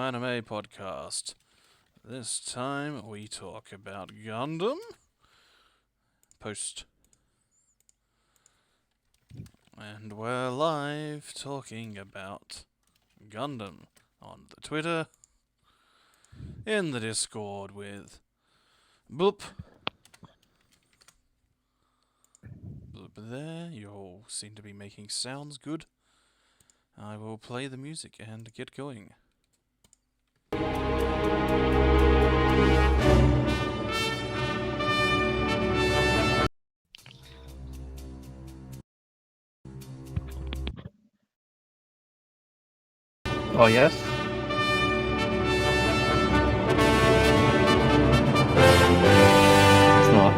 Anime Podcast. This time we talk about Gundam. Post. And we're live talking about Gundam on the Twitter, in the Discord with Bloop. Bloop there, you all seem to be making sounds good. I will play the music and get going. Oh, yes? It's not.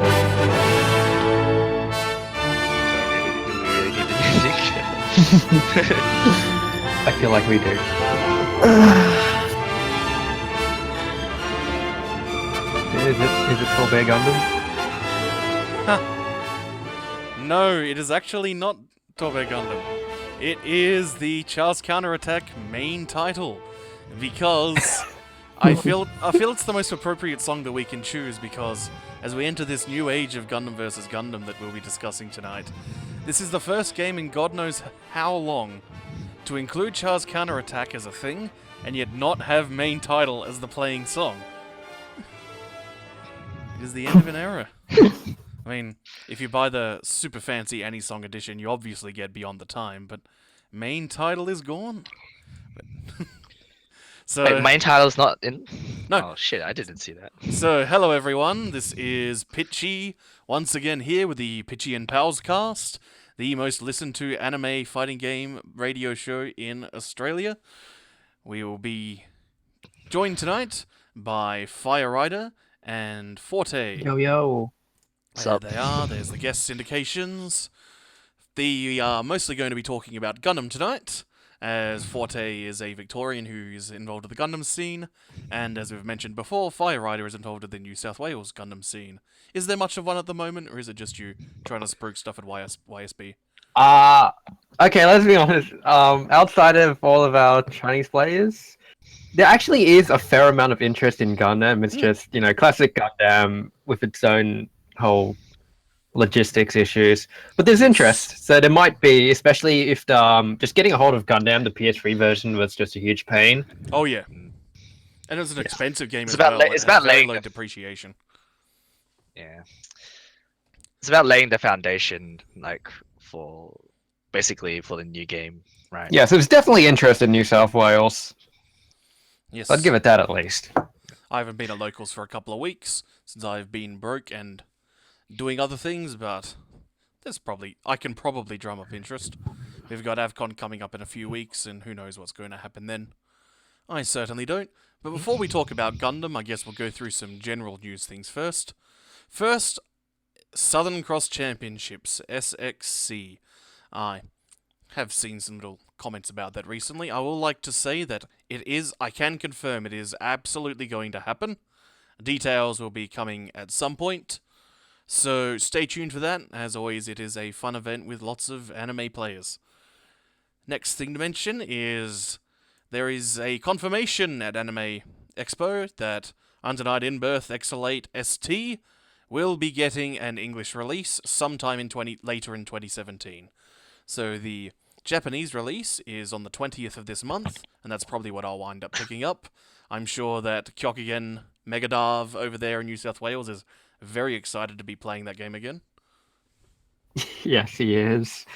Do we really need the music? I feel like we do. Is it Torbay Gundam? No, it is actually not Torbay Gundam. It is the Charles Counterattack main title, because I feel it's the most appropriate song that we can choose, because as we enter this new age of Gundam vs. Gundam that we'll be discussing tonight, this is the first game in God knows how long to include Charles Counterattack as a thing, and yet not have main title as the playing song. It is the end of an era. I mean, if you buy the super fancy Any-Song edition, you obviously get Beyond the Time, but main title is gone. So, Wait, main title's not in? No. Oh shit, I didn't see that. So, hello everyone, this is Pichy, once again here with the Pichy and Palscast, the most listened to anime fighting game radio show in Australia. We will be joined tonight by Fire Rider and Forte. Yo. What's There up? they are, there's the guest indications. We are mostly going to be talking about Gundam tonight, as Forte is a Victorian who is involved with the Gundam scene, and as we've mentioned before, Fire Rider is involved with the New South Wales Gundam scene. Is there much of one at the moment, or is it just you trying to spruik stuff at YSB? Okay, let's be honest. Outside of all of our Chinese players, there actually is a fair amount of interest in Gundam. It's just, classic Gundam with its own whole logistics issues. But there's interest, so there might be, especially if just getting a hold of Gundam, the PS3 version, was just a huge pain. Oh yeah. And it's an expensive game It's as about well. la- it's It has about very laying low the- depreciation. Yeah. It's about laying the foundation, for the new game, right? Yeah, so there's definitely interest in New South Wales. Yes. I'd give it that at least. I haven't been at locals for a couple of weeks since I've been broke and doing other things, but I can probably drum up interest. We've got AvCon coming up in a few weeks, and who knows what's going to happen then. I certainly don't. But before we talk about Gundam, I guess we'll go through some general news things first. First, Southern Cross Championships, SXC. I have seen some little comments about that recently. I will like to say that I can confirm it is absolutely going to happen. Details will be coming at some point. So stay tuned for that. As always, it is a fun event with lots of anime players. Next thing to mention is there is a confirmation at Anime Expo that Undenied In Birth Exolate ST will be getting an English release sometime later in 2017. So the Japanese release is on the 20th of this month, and that's probably what I'll wind up picking up. I'm sure that Kyokugen Megadav over there in New South Wales is very excited to be playing that game again. Yes, he is.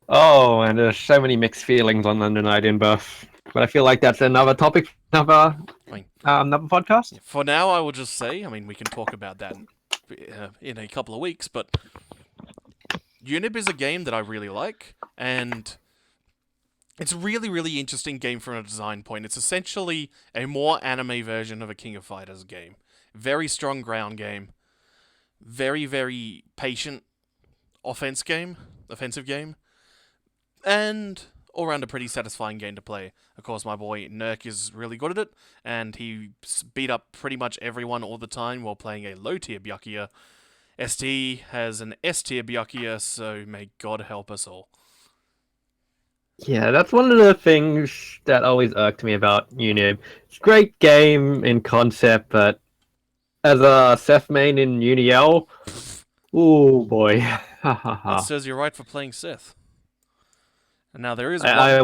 Oh, and there's so many mixed feelings on Undenied in Birth. But I feel like that's another topic, another podcast. For now, I will just say, we can talk about that in a couple of weeks, but Unib is a game that I really like, and it's a really, really interesting game from a design point. It's essentially a more anime version of a King of Fighters game. Very strong ground game. Very, very patient offensive game, and all around a pretty satisfying game to play. Of course, my boy Nurk is really good at it, and he beat up pretty much everyone all the time while playing a low-tier Byakuya. ST has an S-tier Byakuya, so may God help us all. Yeah, that's one of the things that always irked me about Unib. It's a great game in concept, but as a Seth main in Uniel, oh boy. Ha ha That ha. says you're right for playing Sith. And now there is I one.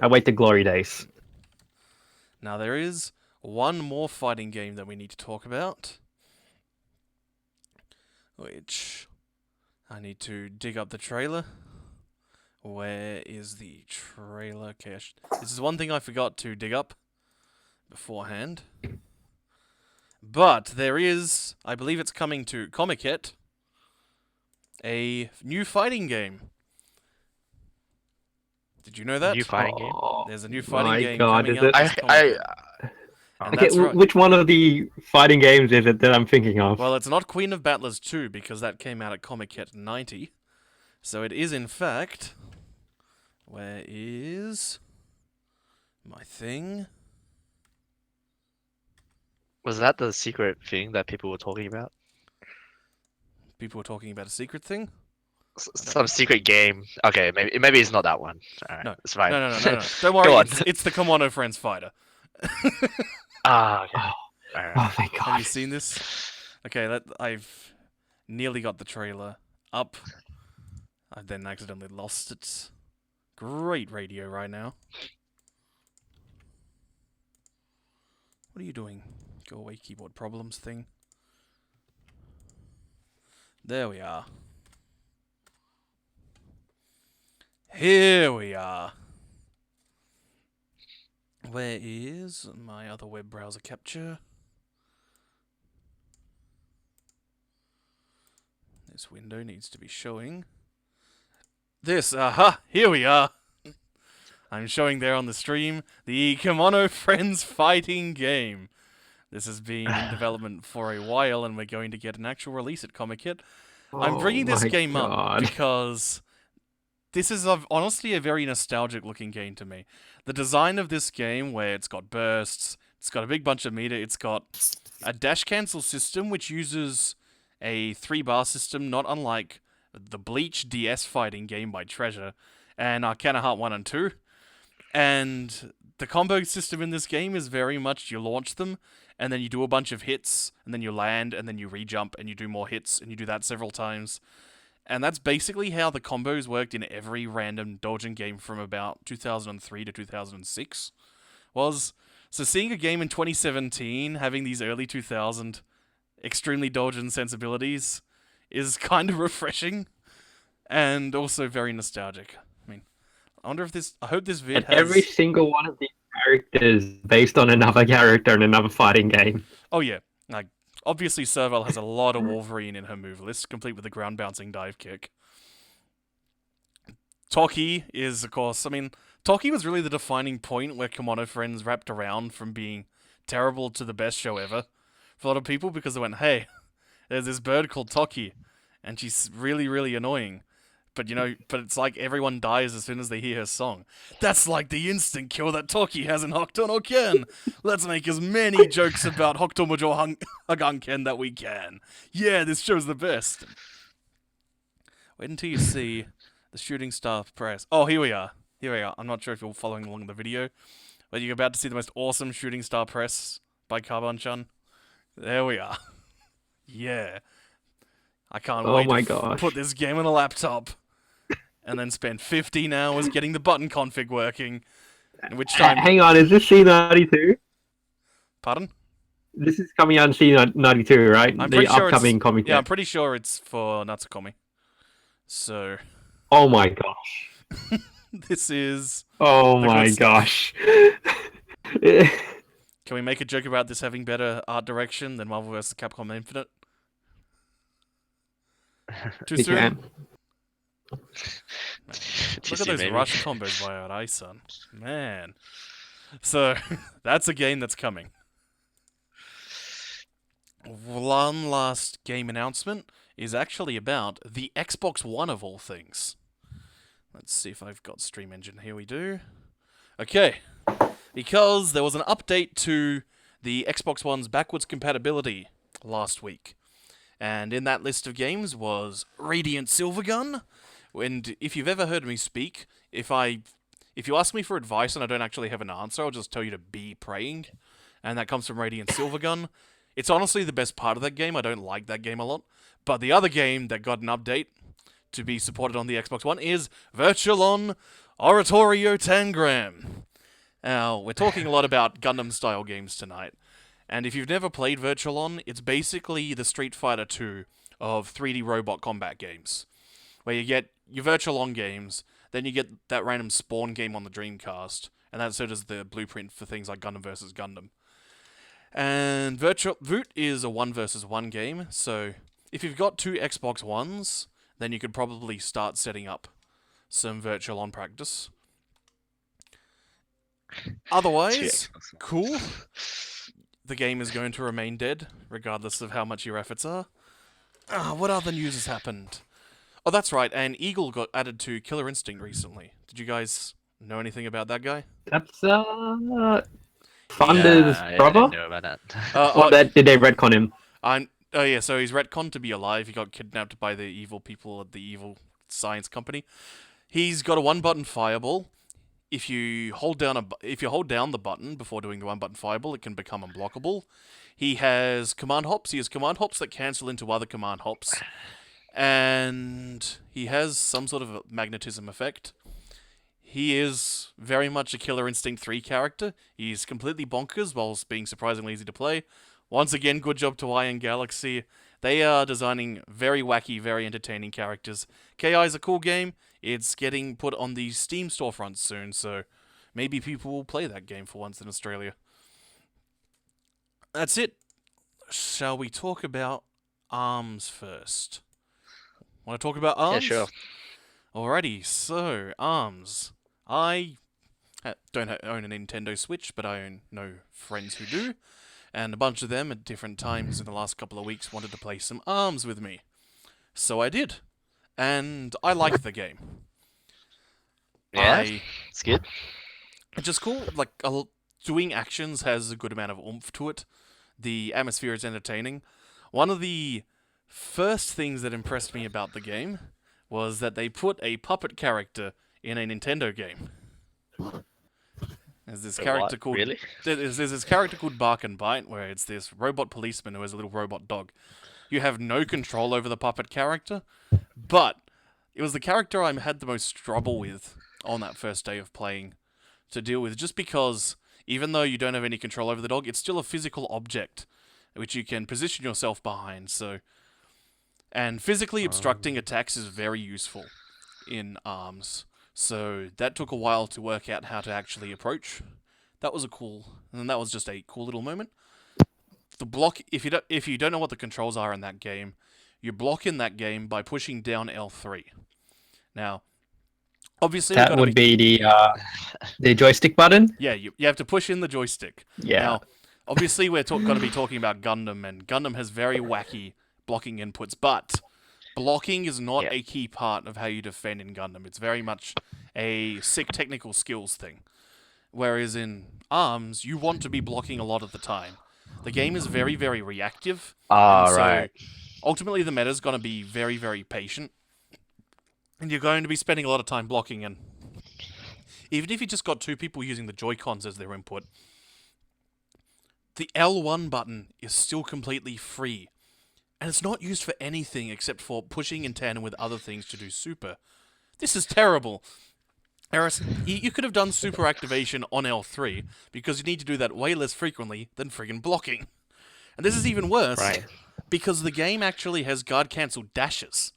await the glory days. Now there is one more fighting game that we need to talk about, which I need to dig up the trailer. Where is the trailer? Okay, this is one thing I forgot to dig up beforehand. But there is, I believe it's coming to Comiket, a new fighting game. Did you know that? New fighting game. Oh, There's a new fighting my game God, coming is out it? this Comiket. And Okay, that's right. which one of the fighting games is it that I'm thinking of? Well, it's not Queen of Battlers 2 because that came out at Comiket 90. So it is in fact... Where is my thing? Was that the secret thing that people were talking about? People were talking about a secret thing? Some secret game. Okay, maybe it's not that one. Alright, No. it's fine. No. Don't worry, Go on. it's the Kimono Friends Fighter. Ah, okay. Oh, Alright. oh thank God. Have you seen this? Okay, I've nearly got the trailer up. I then accidentally lost it. Great radio right now. What are you doing? Go away, keyboard problems thing. There we are. Here we are. Where is my other web browser capture? This window needs to be showing. This, aha, here we are. I'm showing there on the stream the Kimono Friends fighting game. This has been in development for a while, and we're going to get an actual release at Comiket. I'm bringing this my game up God. because this is honestly a very nostalgic looking game to me. The design of this game, where it's got bursts, it's got a big bunch of meter, it's got a dash cancel system which uses a 3-bar system, not unlike the Bleach DS fighting game by Treasure, and Arcana Heart 1 and 2. And the combo system in this game is very much you launch them, and then you do a bunch of hits, and then you land, and then you re-jump, and you do more hits, and you do that several times. And that's basically how the combos worked in every random Doujin game from about 2003 to 2006. So seeing a game in 2017 having these early 2000 extremely Doujin sensibilities is kind of refreshing, and also very nostalgic. I mean, I hope this vid And has... every single one of these characters based on another character in another fighting game. Oh yeah, like, obviously Serval has a lot of Wolverine in her move list, complete with the ground bouncing dive kick. Toki is, of course, Toki was really the defining point where Kimono Friends wrapped around from being terrible to the best show ever for a lot of people, because they went, hey, there's this bird called Toki, and she's really, really annoying. But it's like everyone dies as soon as they hear her song. That's like the instant kill that Toki has in Hokuto no Ken. Let's make as many jokes about Hokuto Mojo Haganken that we can. Yeah, this show's the best. Wait until you see the shooting star press. Oh, here we are. I'm not sure if you're following along the video, but you're about to see the most awesome shooting star press by Carbon-chan. There we are. Yeah. I can't wait my to gosh. put this game on a laptop and then spend 15 hours getting the button config working. In which time... Hang on, is this C92? Pardon? This is coming out in C92, right? I'm The pretty sure upcoming it's... comic. Yeah, I'm pretty sure it's for Natsukomi. So... Oh my gosh. This is... Oh the my good stuff. gosh. Can we make a joke about this having better art direction than Marvel vs. Capcom Infinite? Too We soon? can. Look at those rush combos by Arai-san. Man. So, that's a game that's coming. One last game announcement is actually about the Xbox One of all things. Let's see if I've got Stream Engine. Here we do. Okay. Because there was an update to the Xbox One's backwards compatibility last week. And in that list of games was Radiant Silvergun, And if you've ever heard me speak, if you ask me for advice and I don't actually have an answer, I'll just tell you to be praying. And that comes from Radiant Silvergun. It's honestly the best part of that game. I don't like that game a lot. But the other game that got an update to be supported on the Xbox One is Virtualon Oratorio Tangram. Now, we're talking a lot about Gundam-style games tonight. And if you've never played Virtualon, it's basically the Street Fighter 2 of 3D robot combat games. Where you get your Virtualon games, then you get that random Spawn game on the Dreamcast, and that so does the blueprint for things like Gundam vs. Gundam. And Voot is a 1 versus 1 game, so if you've got 2 Xbox Ones, then you could probably start setting up some Virtualon practice. Otherwise, cool. The game is going to remain dead, regardless of how much your efforts are. What other news has happened? Oh, that's right, and Eagle got added to Killer Instinct recently. Did you guys know anything about that guy? That's Thunder's I brother. didn't know about that. Or did they retcon him? Oh yeah, so he's retconned to be alive. He got kidnapped by the evil people at the evil science company. He's got a 1-button fireball. If you hold down the button before doing the 1-button fireball, it can become unblockable. He has command hops. He has command hops that cancel into other command hops. And he has some sort of a magnetism effect. He is very much a Killer Instinct 3 character. He's completely bonkers whilst being surprisingly easy to play. Once again, good job to Iron Galaxy. They are designing very wacky, very entertaining characters. KI is a cool game. It's getting put on the Steam storefront soon, so maybe people will play that game for once in Australia. That's it. Shall we talk about ARMS first? Want to talk about ARMS? Yeah, sure. Alrighty, so ARMS. I don't own a Nintendo Switch, but I know friends who do. And a bunch of them at different times in the last couple of weeks wanted to play some ARMS with me. So I did. And I liked the game. Yeah, it's good. It's just cool. Like, doing actions has a good amount of oomph to it. The atmosphere is entertaining. One of the first things that impressed me about the game was that they put a puppet character in a Nintendo game. There's this character called Really? there's this character called Bark and Bite, where it's this robot policeman who has a little robot dog. You have no control over the puppet character, but it was the character I had the most trouble with on that first day of playing to deal with, just because even though you don't have any control over the dog, it's still a physical object which you can position yourself behind. And physically obstructing attacks is very useful in ARMS. So that took a while to work out how to actually approach. That was just a cool little moment. The block, if you don't know what the controls are in that game, you block in that game by pushing down L3. Now, obviously That would be the joystick button. Yeah, you have to push in the joystick. Yeah. Now, obviously we're going to be talking about Gundam, and Gundam has very wacky blocking inputs, but blocking is not a key part of how you defend in Gundam. It's very much a sick technical skills thing. Whereas in ARMS, you want to be blocking a lot of the time. The game is very, very reactive. Right. Ultimately, the meta is going to be very, very patient. And you're going to be spending a lot of time blocking, and even if you just got 2 people using the Joy-Cons as their input, the L1 button is still completely free. And it's not used for anything except for pushing in tandem with other things to do super. This is terrible. Eris, you could have done super activation on L3, because you need to do that way less frequently than friggin' blocking. And this is even worse, because the game actually has guard cancel dashes.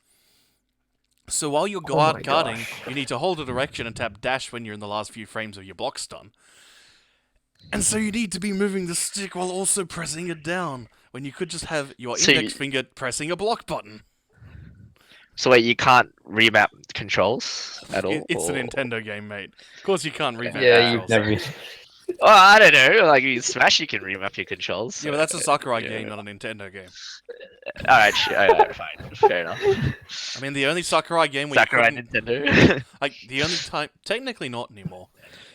So while you're guarding, you need to hold a direction and tap dash when you're in the last few frames of your block stun. And so you need to be moving the stick while also pressing it down, when you could just have your index finger pressing a block button. So wait, you can't remap controls at all? It's a Nintendo game, mate. Of course you can't remap controls. You've never... Well, I don't know. Like, in Smash, you can remap your controls. So, Yeah, but that's a Sakurai game, not a Nintendo game. Alright, fine. Fair enough. I mean, the only Sakurai game where Sakurai you couldn't... Nintendo. Like, the only time... Technically not anymore.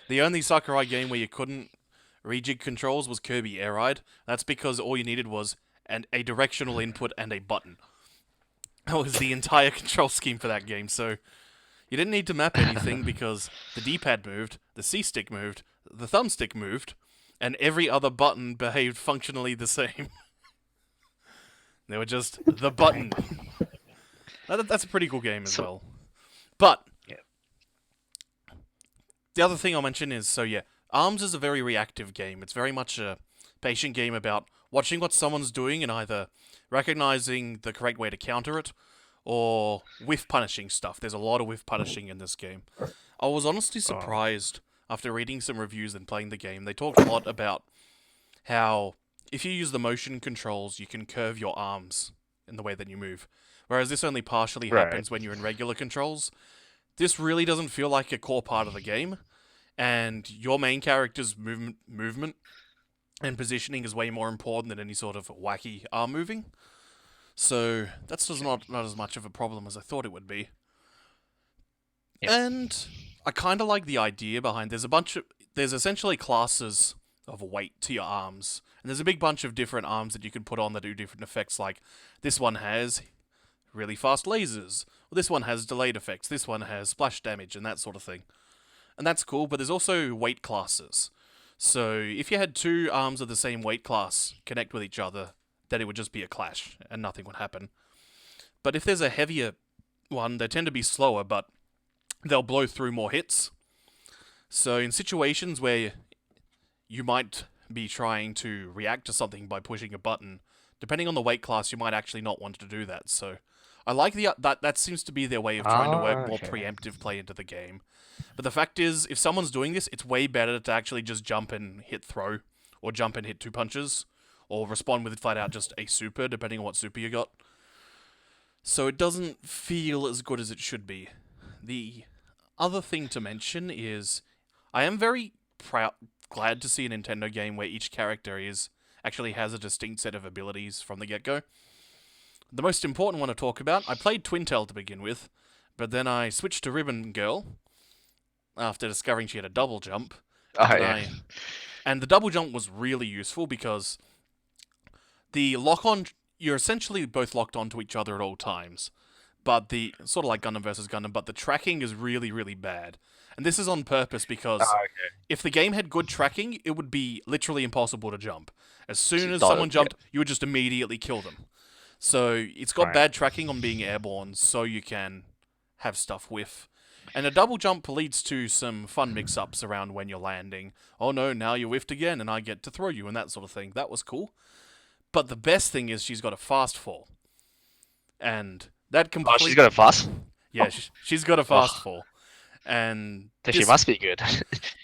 The only Sakurai game where you couldn't rejig controls was Kirby Air Ride. That's because all you needed was a directional input and a button. That was the entire control scheme for that game, so You didn't need to map anything because the D-pad moved, the C-stick moved, the thumbstick moved, and every other button behaved functionally the same. They were just the button. That's a pretty cool game as So- well. But Yeah. the other thing I'll mention is, ARMS is a very reactive game. It's very much a patient game about watching what someone's doing and either recognizing the correct way to counter it or whiff punishing stuff. There's a lot of whiff punishing in this game. I was honestly surprised after reading some reviews and playing the game. They talked a lot about how if you use the motion controls, you can curve your arms in the way that you move. Whereas this only partially Right. happens when you're in regular controls. This really doesn't feel like a core part of the game, and your main character's movement and positioning is way more important than any sort of wacky arm moving. So that's just not as much of a problem as I thought it would be. Yep. And I kind of like the idea behind. There's essentially classes of weight to your arms, and there's a big bunch of different arms that you can put on that do different effects. Like this one has really fast lasers. Well, this one has delayed effects. This one has splash damage and that sort of thing. And that's cool, but there's also weight classes. So if you had two arms of the same weight class connect with each other, then it would just be a clash and nothing would happen. But if there's a heavier one, they tend to be slower, but they'll blow through more hits. So in situations where you might be trying to react to something by pushing a button, depending on the weight class, you might actually not want to do that. So I like that seems to be their way of trying to work more Okay. preemptive play into the game. But the fact is, if someone's doing this, it's way better to actually just jump and hit throw, or jump and hit two punches, or respond with flat out just a super, depending on what super you got. So it doesn't feel as good as it should be. The other thing to mention is, I am very glad to see a Nintendo game where each character actually has a distinct set of abilities from the get-go. The most important one to talk about, I played Twintail to begin with, but then I switched to Ribbon Girl after discovering she had a double jump. And the double jump was really useful because the lock-on, you're essentially both locked onto each other at all times. But sort of like Gundam versus Gundam, but the tracking is really, really bad. And this is on purpose because if the game had good tracking, it would be literally impossible to jump. As soon as someone jumped, you would just immediately kill them. So it's got bad tracking on being airborne, so you can have stuff whiff. And a double jump leads to some fun mix-ups around when you're landing. Oh no, now you whiffed again and I get to throw you and that sort of thing. That was cool. But the best thing is she's got a fast fall. And that completely... she's got a fast? Yeah, she's got a fast fall. And Then she must be good.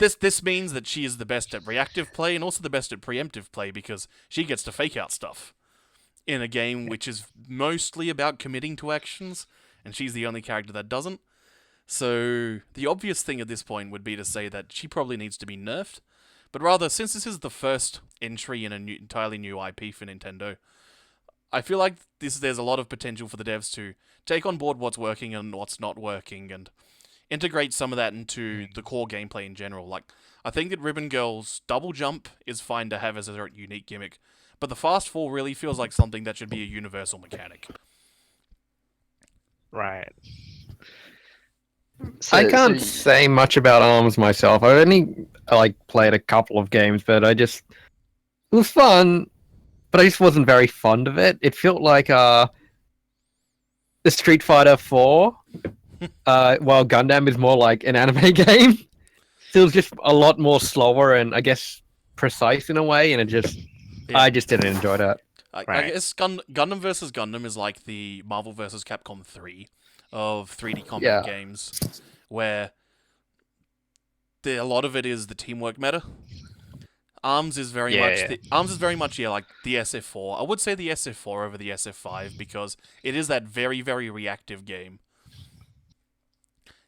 this means that she is the best at reactive play and also the best at preemptive play because she gets to fake out stuff in a game which is mostly about committing to actions, and she's the only character that doesn't. So the obvious thing at this point would be to say that she probably needs to be nerfed, but rather, since this is the first entry in an entirely new IP for Nintendo, I feel like there's a lot of potential for the devs to take on board what's working and what's not working, and integrate some of that into the core gameplay in general. Like, I think that Ribbon Girl's double jump is fine to have as a unique gimmick, but the fast fall really feels like something that should be a universal mechanic. Right. I can't say much about ARMS myself. I only played a couple of games, but it was fun, but I just wasn't very fond of it. It felt like the Street Fighter 4, while Gundam is more like an anime game. So it was just a lot more slower and I guess precise in a way, and I just didn't enjoy that. I guess Gundam vs. Gundam is like the Marvel vs. Capcom 3 of 3D combat games, where a lot of it is the teamwork meta. ARMS is very much like the SF4. I would say the SF4 over the SF5 because it is that very, very reactive game.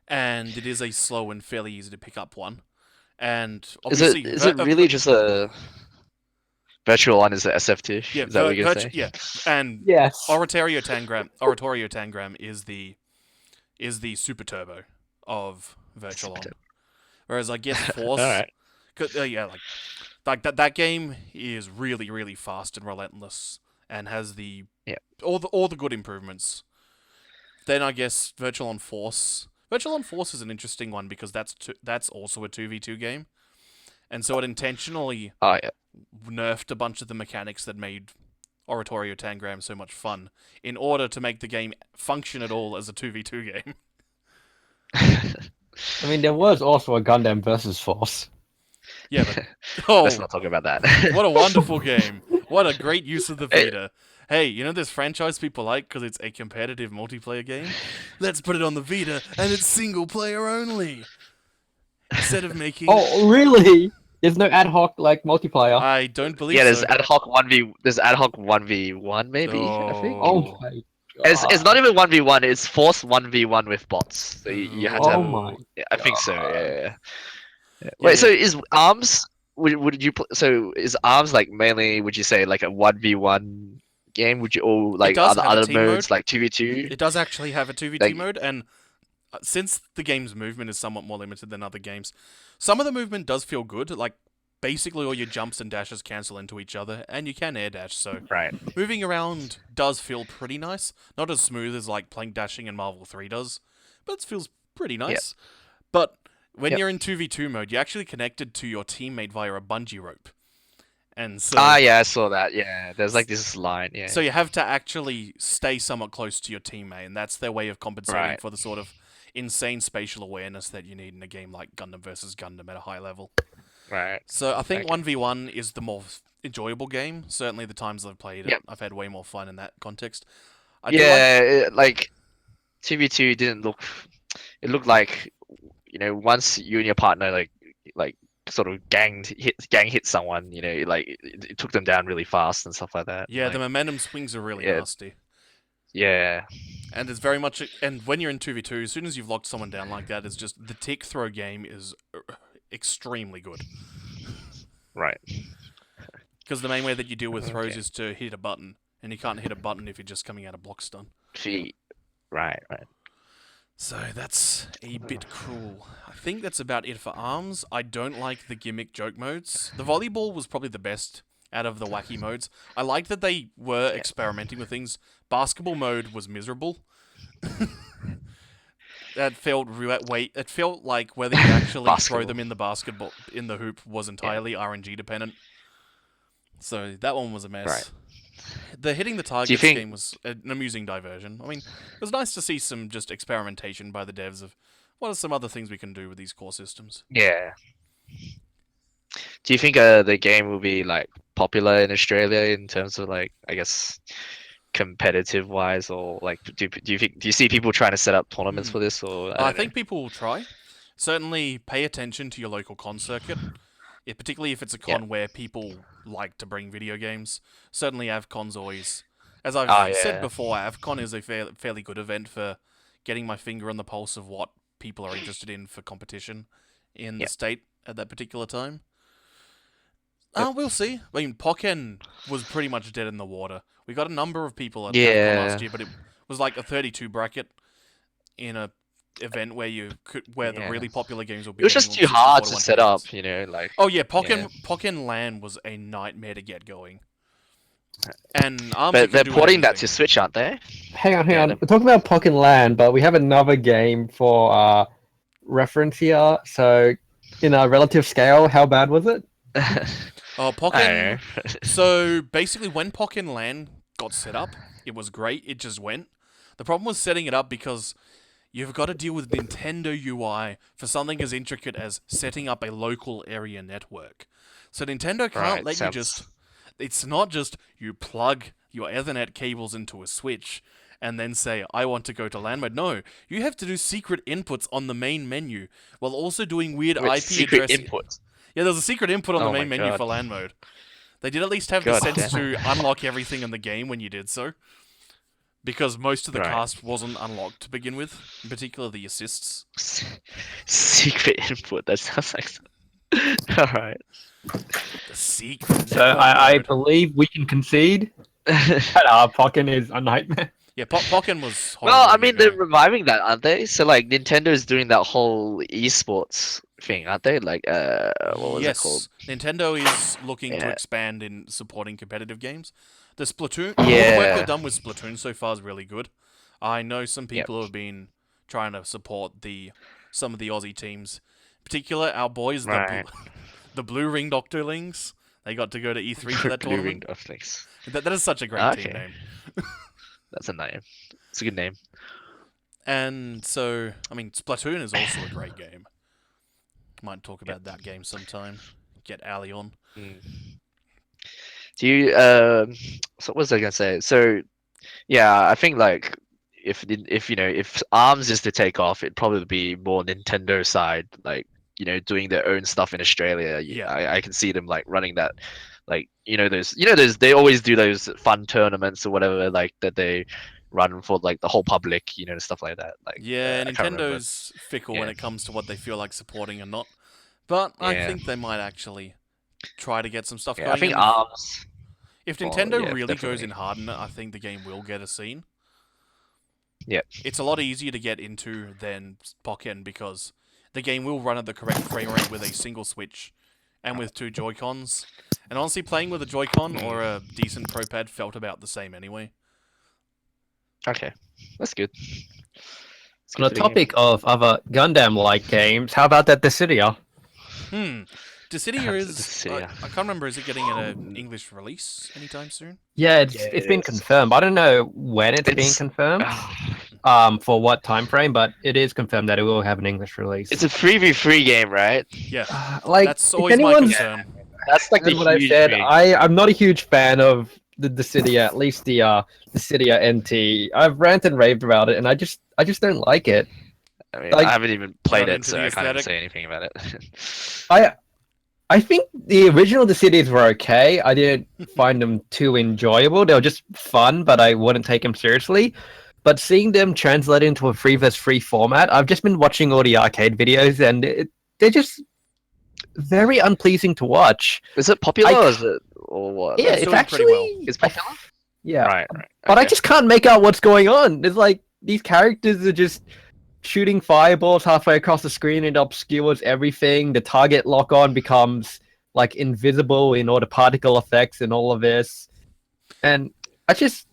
And it is a slow and fairly easy to pick up one. And obviously, is it really just a Virtual On is the SF2? Yeah, is that what you're gonna say? Yeah, and Yes. Oratorio Tangram is the super turbo of Virtual On. Whereas I guess Force, Alright. like that game is really, really fast and relentless and has all the good improvements. Then I guess Virtual On Force Virtual Enforce is an interesting one because that's also a 2v2 game, and so it intentionally Oh yeah. nerfed a bunch of the mechanics that made Oratorio Tangram so much fun in order to make the game function at all as a 2v2 game. I mean, there was also a Gundam versus Force. Yeah, but Let's oh, not talk about that. what a wonderful game! What a great use of the It- Vita. Hey, you know this franchise people like because it's a competitive multiplayer game? Let's put it on the Vita and it's single player only. Instead of making... Oh, really? There's no ad hoc like multiplayer. I don't believe Yeah, so. there's ad hoc 1v1 maybe, I think. Oh Oh. my It's god. not even 1v1, it's forced 1v1 with bots. So you have to have, Oh my. yeah, I think so. God. Yeah. Yeah, Wait, so yeah. is Arms would you so is Arms like mainly, would you say, like a 1v1 game? Would you, or like does have a other team modes mode. like 2v2? It does actually have a 2v2 Like, mode, and since the game's movement is somewhat more limited than other games, some of the movement does feel good. Like, basically all your jumps and dashes cancel into each other, and you can air dash, so right. moving around does feel pretty nice. Not as smooth as, like, plank dashing in Marvel 3 does, but it feels pretty nice. But when Yep. you're in 2v2 mode, you're actually connected to your teammate via a bungee rope. And so... Ah, yeah, I saw that. Yeah, there's like this line. Yeah. So you have to actually stay somewhat close to your teammate, and that's their way of compensating Right. for the sort of insane spatial awareness that you need in a game like Gundam vs. Gundam at a high level. Right. So I think Okay. 1v1 is the more enjoyable game. Certainly the times I've played it, Yep. I've had way more fun in that context. I do Yeah, like 2v2 didn't look. It looked like, once you and your partner like sort of gang hit someone, like it took them down really fast and stuff like that. Yeah, Like, the momentum swings are really yeah. nasty. yeah, And it's very much... And when you're in 2v2, as soon as you've locked someone down like that, it's just... The tick throw game is extremely good. right. Because the main way that you deal with throws Okay. is to hit a button. And you can't hit a button if you're just coming out of block stun. Feet. Right. So that's a bit cruel. I think that's about it for Arms. I don't like the gimmick joke modes. The volleyball was probably the best out of the wacky modes. I liked that they were experimenting with things. Basketball mode was miserable. That felt it felt like whether you actually throw Basketball. them in the hoop was entirely RNG dependent. So that one was a mess. Right. The hitting the targets think- game was an amusing diversion. I mean, it was nice to see some just experimentation by the devs of what are some other things we can do with these core systems. Yeah. Do you think the game will be like popular in Australia in terms of, like, I guess, competitive wise, or like do you see people trying to set up tournaments for this, or I think people will try. Certainly pay attention to your local con circuit, particularly if it's a con where people like to bring video games. Certainly AvCon's always... As I've said before, AvCon is a fairly good event for getting my finger on the pulse of what people are interested in for competition in the state at that particular time. We'll see. I mean, Pokken was pretty much dead in the water. We got a number of people at AvCon last year, but it was like a 32 bracket in a event where the really popular games will be. it was just too hard to set up, like. Oh yeah, Pokken LAN was a nightmare to get going. And But they're porting that to Switch, aren't they? Hang on. Yeah, We're talking about Pokken Land, but we have another game for reference here. So, in a relative scale, how bad was it? Oh, Pokken. So basically, when Pokken LAN got set up, it was great. It just went. The problem was setting it up because you've got to deal with Nintendo UI for something as intricate as setting up a local area network. So Nintendo can't let you just... It's not just you plug your Ethernet cables into a switch and then say, I want to go to LAN mode. No, you have to do secret inputs on the main menu while also doing weird IP secret addressing. inputs. Yeah, there's a secret input on the main menu God. for LAN mode. They did at least have the sense to unlock everything in the game when you did so. Because most of the cast wasn't unlocked to begin with, in particular the assists. Secret input, that sounds like... Alright. The secret. So I believe we can concede that Pokken is a nightmare. Yeah, Pokken was horrible. Well, I to mean, get they're going. reviving that, aren't they? So, like, Nintendo's doing that whole esports thing, aren't they? Like, what was it called? Nintendo is looking to Yeah. expand in supporting competitive games. The Splatoon, all the work Yeah. they've done with Splatoon so far is really good. I know some people who have been trying to support some of the Aussie teams. In particular, our boys, Right. the Blue Ringed Octolings. They got to go to E3 for that Blue tournament. Ring Netflix. That is such a great team Okay, name. that's a name. It's a good name. And so, I mean, Splatoon is also a great game. Might talk Yep. about that game sometime. Get Ali on. Mm. Do you so what was I gonna say? So yeah, I think like if you know if ARMS is to take off, it'd probably be more Nintendo side, like doing their own stuff in Australia. Yeah. I can see them like running that, like those they always do those fun tournaments or whatever like that they run for like the whole public, stuff like that. Like Yeah, I can't remember. Nintendo's fickle when Yeah, it comes to what they feel like supporting and not. But I yeah, think they might actually try to get some stuff yeah. I going. think And ARMS. if Well, Nintendo yeah, really goes definitely. in hard on it, I think the game will get a scene. Yeah. It's a lot easier to get into than Pokken because the game will run at the correct frame rate with a single Switch and with 2 Joy-Cons. And honestly, playing with a Joy-Con or a decent Pro Pad felt about the same anyway. Okay, that's good. It's On good the for the game. topic of other Gundam-like games, how about that Dissidia? Dissidia is... Dissidia. I can't remember, is it getting an English release anytime soon? Yeah, it's been Yes. confirmed. I don't know when it's being It's confirmed, ah, for what time frame, but it is confirmed that it will have an English release. it's a 3v3 game, right? Yeah, Like, that's if always my anyone's concern. That's like the heard what I huge said, thing. I'm not a huge fan of the Dissidia, at least the Dissidia NT. I've ranted and raved about it, and I just don't like it. I mean, like- I haven't even played Not it, into so the I can't even aesthetic? say anything about it. I think the original Dissidias were okay. I didn't find them too enjoyable. They were just fun, but I wouldn't take them seriously. But seeing them translate into a 3v3 format, I've just been watching all the arcade videos, and they're just very unpleasing to watch. Is it popular I- or is it or what? Yeah, it's it's doing actually pretty well. It's popular. Yeah, Right. but I okay. just can't make out what's going on. It's like these characters are just shooting fireballs halfway across the screen and it obscures everything. The target lock on becomes like invisible in all the particle effects and all of this. And I just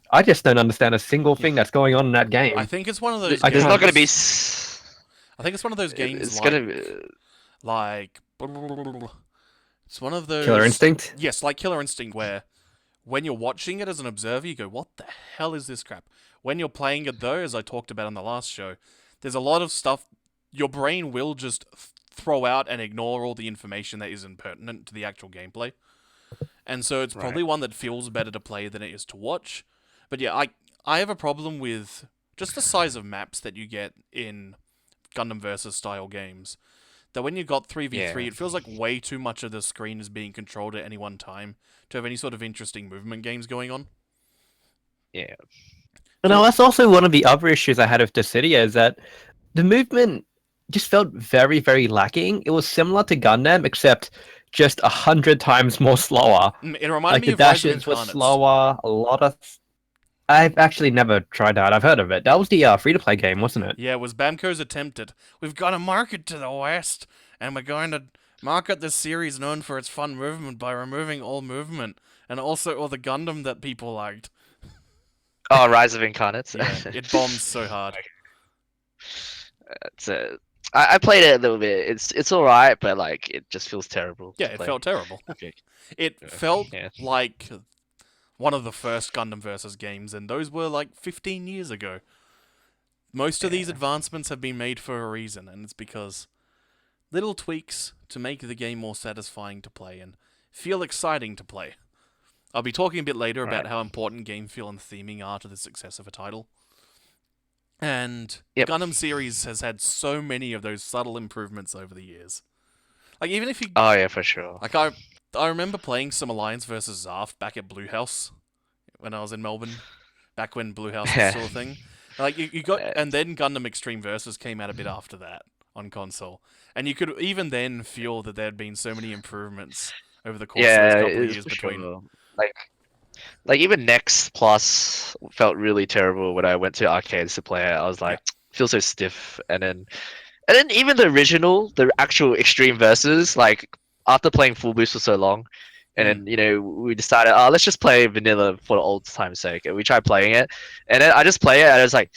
don't understand a single thing that's going on in that game. I think it's one of those There's games... not going to be. I think it's one of those games It's like... gonna be. Like... It's one of those... Killer Instinct? Yes, like Killer Instinct, where when you're watching it as an observer, you go, what the hell is this crap? When you're playing it, though, as I talked about in the last show, there's a lot of stuff your brain will just throw out and ignore all the information that isn't pertinent to the actual gameplay. And so it's probably one that feels better to play than it is to watch. But yeah, I have a problem with just the size of maps that you get in Gundam Versus style games. That when you got 3v3, Yeah. it feels like way too much of the screen is being controlled at any one time to have any sort of interesting movement games going on. Yeah. But no, that's also one of the other issues I had with Dissidia is that the movement just felt very, very lacking. It was similar to Gundam, except just 100 times more slower. It reminded Like me the of Rise of dashes were Incarnates. slower. A lot of. I've actually never tried that. I've heard of it. That was the free-to-play game, wasn't it? Yeah, it was Bamco's attempt at, we've got to market to the West, and we're going to market this series known for its fun movement by removing all movement, and also all the Gundam that people liked. Oh, Rise of Incarnates. Yeah, it bombed so hard. It's I played it a little bit. It's all right, but like it just feels terrible. Yeah, to it play. felt terrible. Okay. It Yeah. felt Yeah. like one of the first Gundam Versus games, and those were like 15 years ago. Most of these advancements have been made for a reason, and it's because little tweaks to make the game more satisfying to play and feel exciting to play. I'll be talking a bit later about Right. how important game feel and theming are to the success of a title. And Yep. Gundam series has had so many of those subtle improvements over the years. Like even if you Oh yeah, for sure. like I remember playing some Alliance versus Zaft back at Blue House when I was in Melbourne, back when Blue House was still a thing. Like you got, and then Gundam Extreme Versus came out a bit after that on console, and you could even then feel that there had been so many improvements over the course of Yeah, those it couple of is years for between. sure. Like even Next Plus felt really terrible when I went to arcades to play it. I was like, feels so stiff, and then even the original, the actual Extreme Versus, like after playing Full Boost for so long, and then we decided, oh, let's just play vanilla for the old time's sake, and we tried playing it, and then I just play it, and I was like,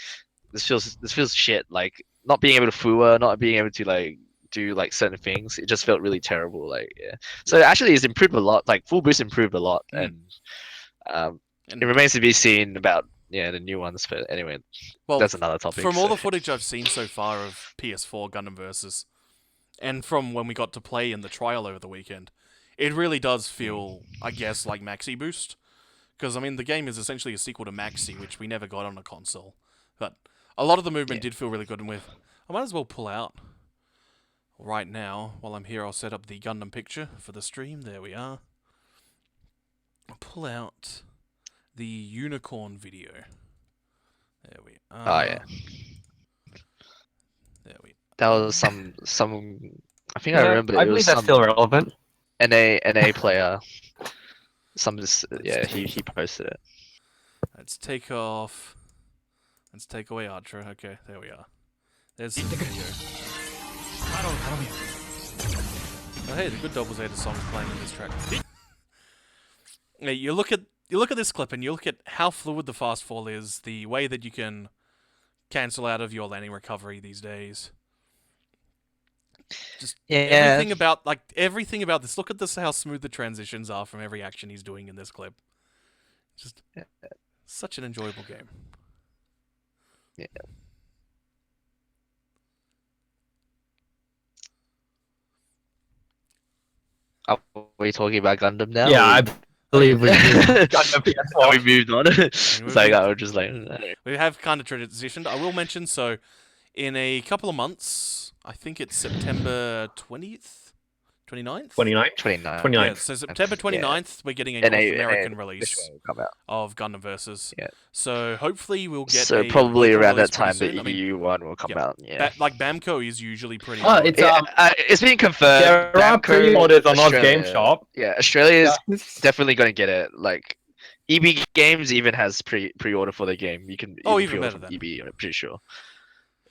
this feels shit. Like not being able to fua, not being able to like do like certain things. It just felt really terrible. Like yeah. So actually, it's improved a lot. Like full boost improved a lot, and it And remains to be seen about the new ones. But anyway, well, that's another topic. from all So. the footage I've seen so far of PS4 Gundam Versus, and from when we got to play in the trial over the weekend, it really does feel, I guess, like Maxi Boost. Because, I mean, the game is essentially a sequel to Maxi, which we never got on a console. But a lot of the movement did feel really good, and I might as well pull out right now. While I'm here, I'll set up the Gundam picture for the stream. There we are. I'll pull out the unicorn video. There we are. Oh yeah. There we That are. was some. I think I remember. I It was believe that's some still relevant. NA player. He posted it. Let's take off. Let's take away Archer. Okay, there we are. There's the video. Oh, hey, the Good Double Zeta song is playing in this track. Yeah, you look at this clip and you look at how fluid the fast fall is, the way that you can cancel out of your landing recovery these days. Just everything about this. Look at this, how smooth the transitions are from every action he's doing in this clip. Just such an enjoyable game. Yeah. Are we talking about Gundam now? Yeah, I believe we Have we moved on? It's like I was just like. We have kind of transitioned. I will mention, so in a couple of months, I think it's September 20th? 29th? 29? 29. 29. Yeah, so September 29th, we're getting a And North a American this release one will come out. of Gundam Versus. Yeah. So hopefully we'll get So a probably local around that release pretty time the soon. I mean, EU one will come yeah. out. Yeah. like Bamco is usually pretty Oh, good. It's been confirmed. There are Bamco, pre-orders on Oz Australia- Game Shop. Yeah, Australia is Yeah. definitely going to get it. Like EB Games even has pre-order for the game. You can Oh, even pre-order better from then. EB. I'm pretty sure.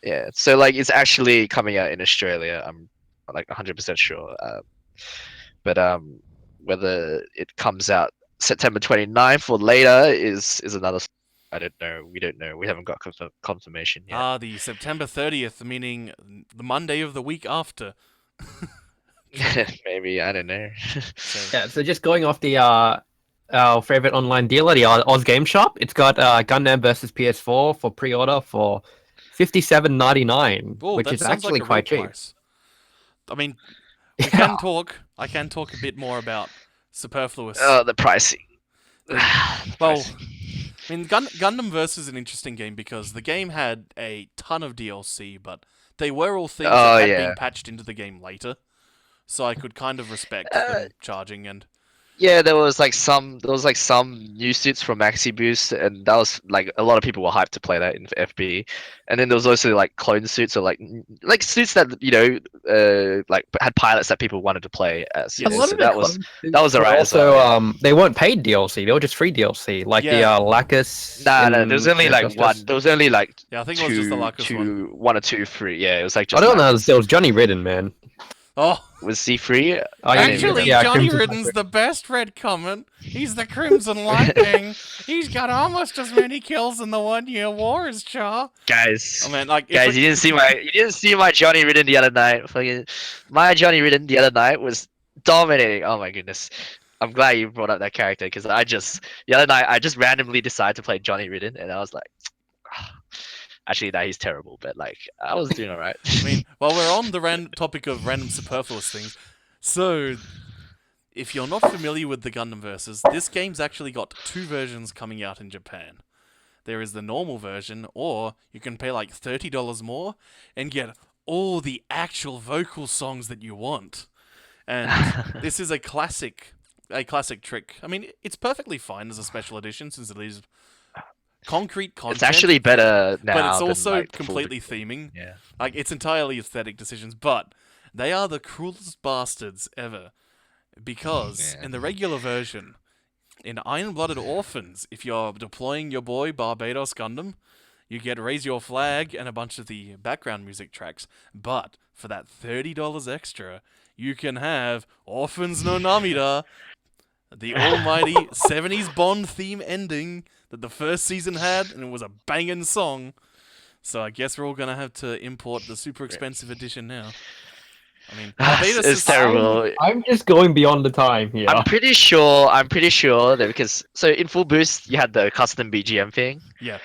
Yeah, so like it's actually coming out in Australia. I'm like 100% sure. But whether it comes out September 29th or later is another. I don't know. We don't know. We haven't got confirmation yet. The September 30th, meaning the Monday of the week after. Maybe I don't know. Yeah, so just going off the our favorite online dealer, the Oz Game Shop, it's got Gundam versus PS4 for pre-order for $57.99, Oh, which that is sounds actually like a quite real cheap. price. I mean, Yeah. I can talk a bit more about superfluous. The pricing. Well, I mean, Gundam Versus is an interesting game because the game had a ton of DLC, but they were all things that had been patched into the game later. So I could kind of respect them charging and. Yeah, there was like some new suits from Maxi Boost, and that was like a lot of people were hyped to play that in FB. And then there was also like clone suits or like suits that like had pilots that people wanted to play as. Yes. You A know, lot so of the that was clones alright were as well, also they weren't paid DLC; they were just free DLC, like Yeah. the Lacus. no, there was only like Justice. one. There was only like Yeah, I think it was just the Lacus one. one or two free. Yeah, it was like I just. don't know. Lacus. There was Johnny Ridden, man. Oh, Was he free? Oh, yeah, actually, yeah, Johnny Crimson Ridden's the best Red Comet. He's the Crimson Lightning. He's got almost as many kills in the 1 Year War as Char. Guys, I mean, like, guys, you didn't see my Johnny Ridden the other night. Fucking, my Johnny Ridden the other night was dominating. Oh my goodness. I'm glad you brought up that character because the other night I just randomly decided to play Johnny Ridden and I was like, actually, no, he's terrible, but like I was doing alright. I mean, while we're on the topic of random superfluous things, so if you're not familiar with the Gundam Versus, this game's actually got two versions coming out in Japan. There is the normal version, or you can pay like $30 more and get all the actual vocal songs that you want. And this is a classic trick. I mean, it's perfectly fine as a special edition since it is concrete content. It's actually better now, but it's than, also like, the full completely theming. Yeah. Like, it's entirely aesthetic decisions, but they are the cruelest bastards ever. Because in the regular version, in Iron-Blooded Orphans, if you're deploying your boy Barbados Gundam, you get Raise Your Flag and a bunch of the background music tracks. But for that $30 extra, you can have Orphans no Namida, the almighty 70s Bond theme ending that the first season had, and it was a banging song. So I guess we're all gonna have to import the super expensive edition now. I mean, It's, Barbados it's is terrible. I'm just going beyond the time here. I'm pretty sure that because so in Full Boost you had the custom BGM thing, Yeah.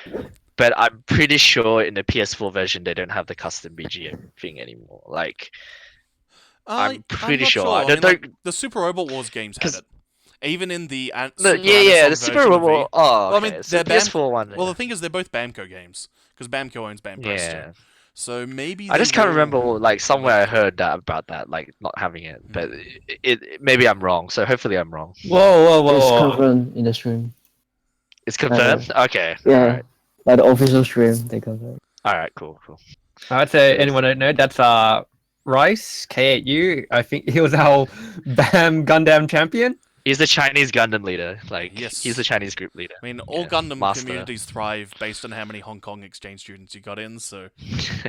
but I'm pretty sure in the PS4 version they don't have the custom BGM thing anymore. Like I'm I'm pretty not sure. sure. I mean, Don't like the Super Robot Wars games had 'cause it, even in the no, Super yeah, the Amazon Super version of V. Robot. Oh, Well, I okay. mean, So the they're Bam. PS4 one. Well, Yeah. the thing is, they're both Bamco games because Bamco owns Bamco still. Yeah. So maybe I they just can't will remember like somewhere I wait. heard that about that, like not having it. But maybe I'm wrong. So hopefully I'm wrong. Whoa. It's confirmed in the stream. It's confirmed. Okay. Yeah, Alright. like the official stream, they confirmed. All right. Cool. I'd say anyone don't know, that's Rice, K8U. I think he was our BAM Gundam champion. He's the Chinese Gundam leader. Like Yes. he's the Chinese group leader. I mean, all Yeah, Gundam master. communities thrive based on how many Hong Kong exchange students you got in. So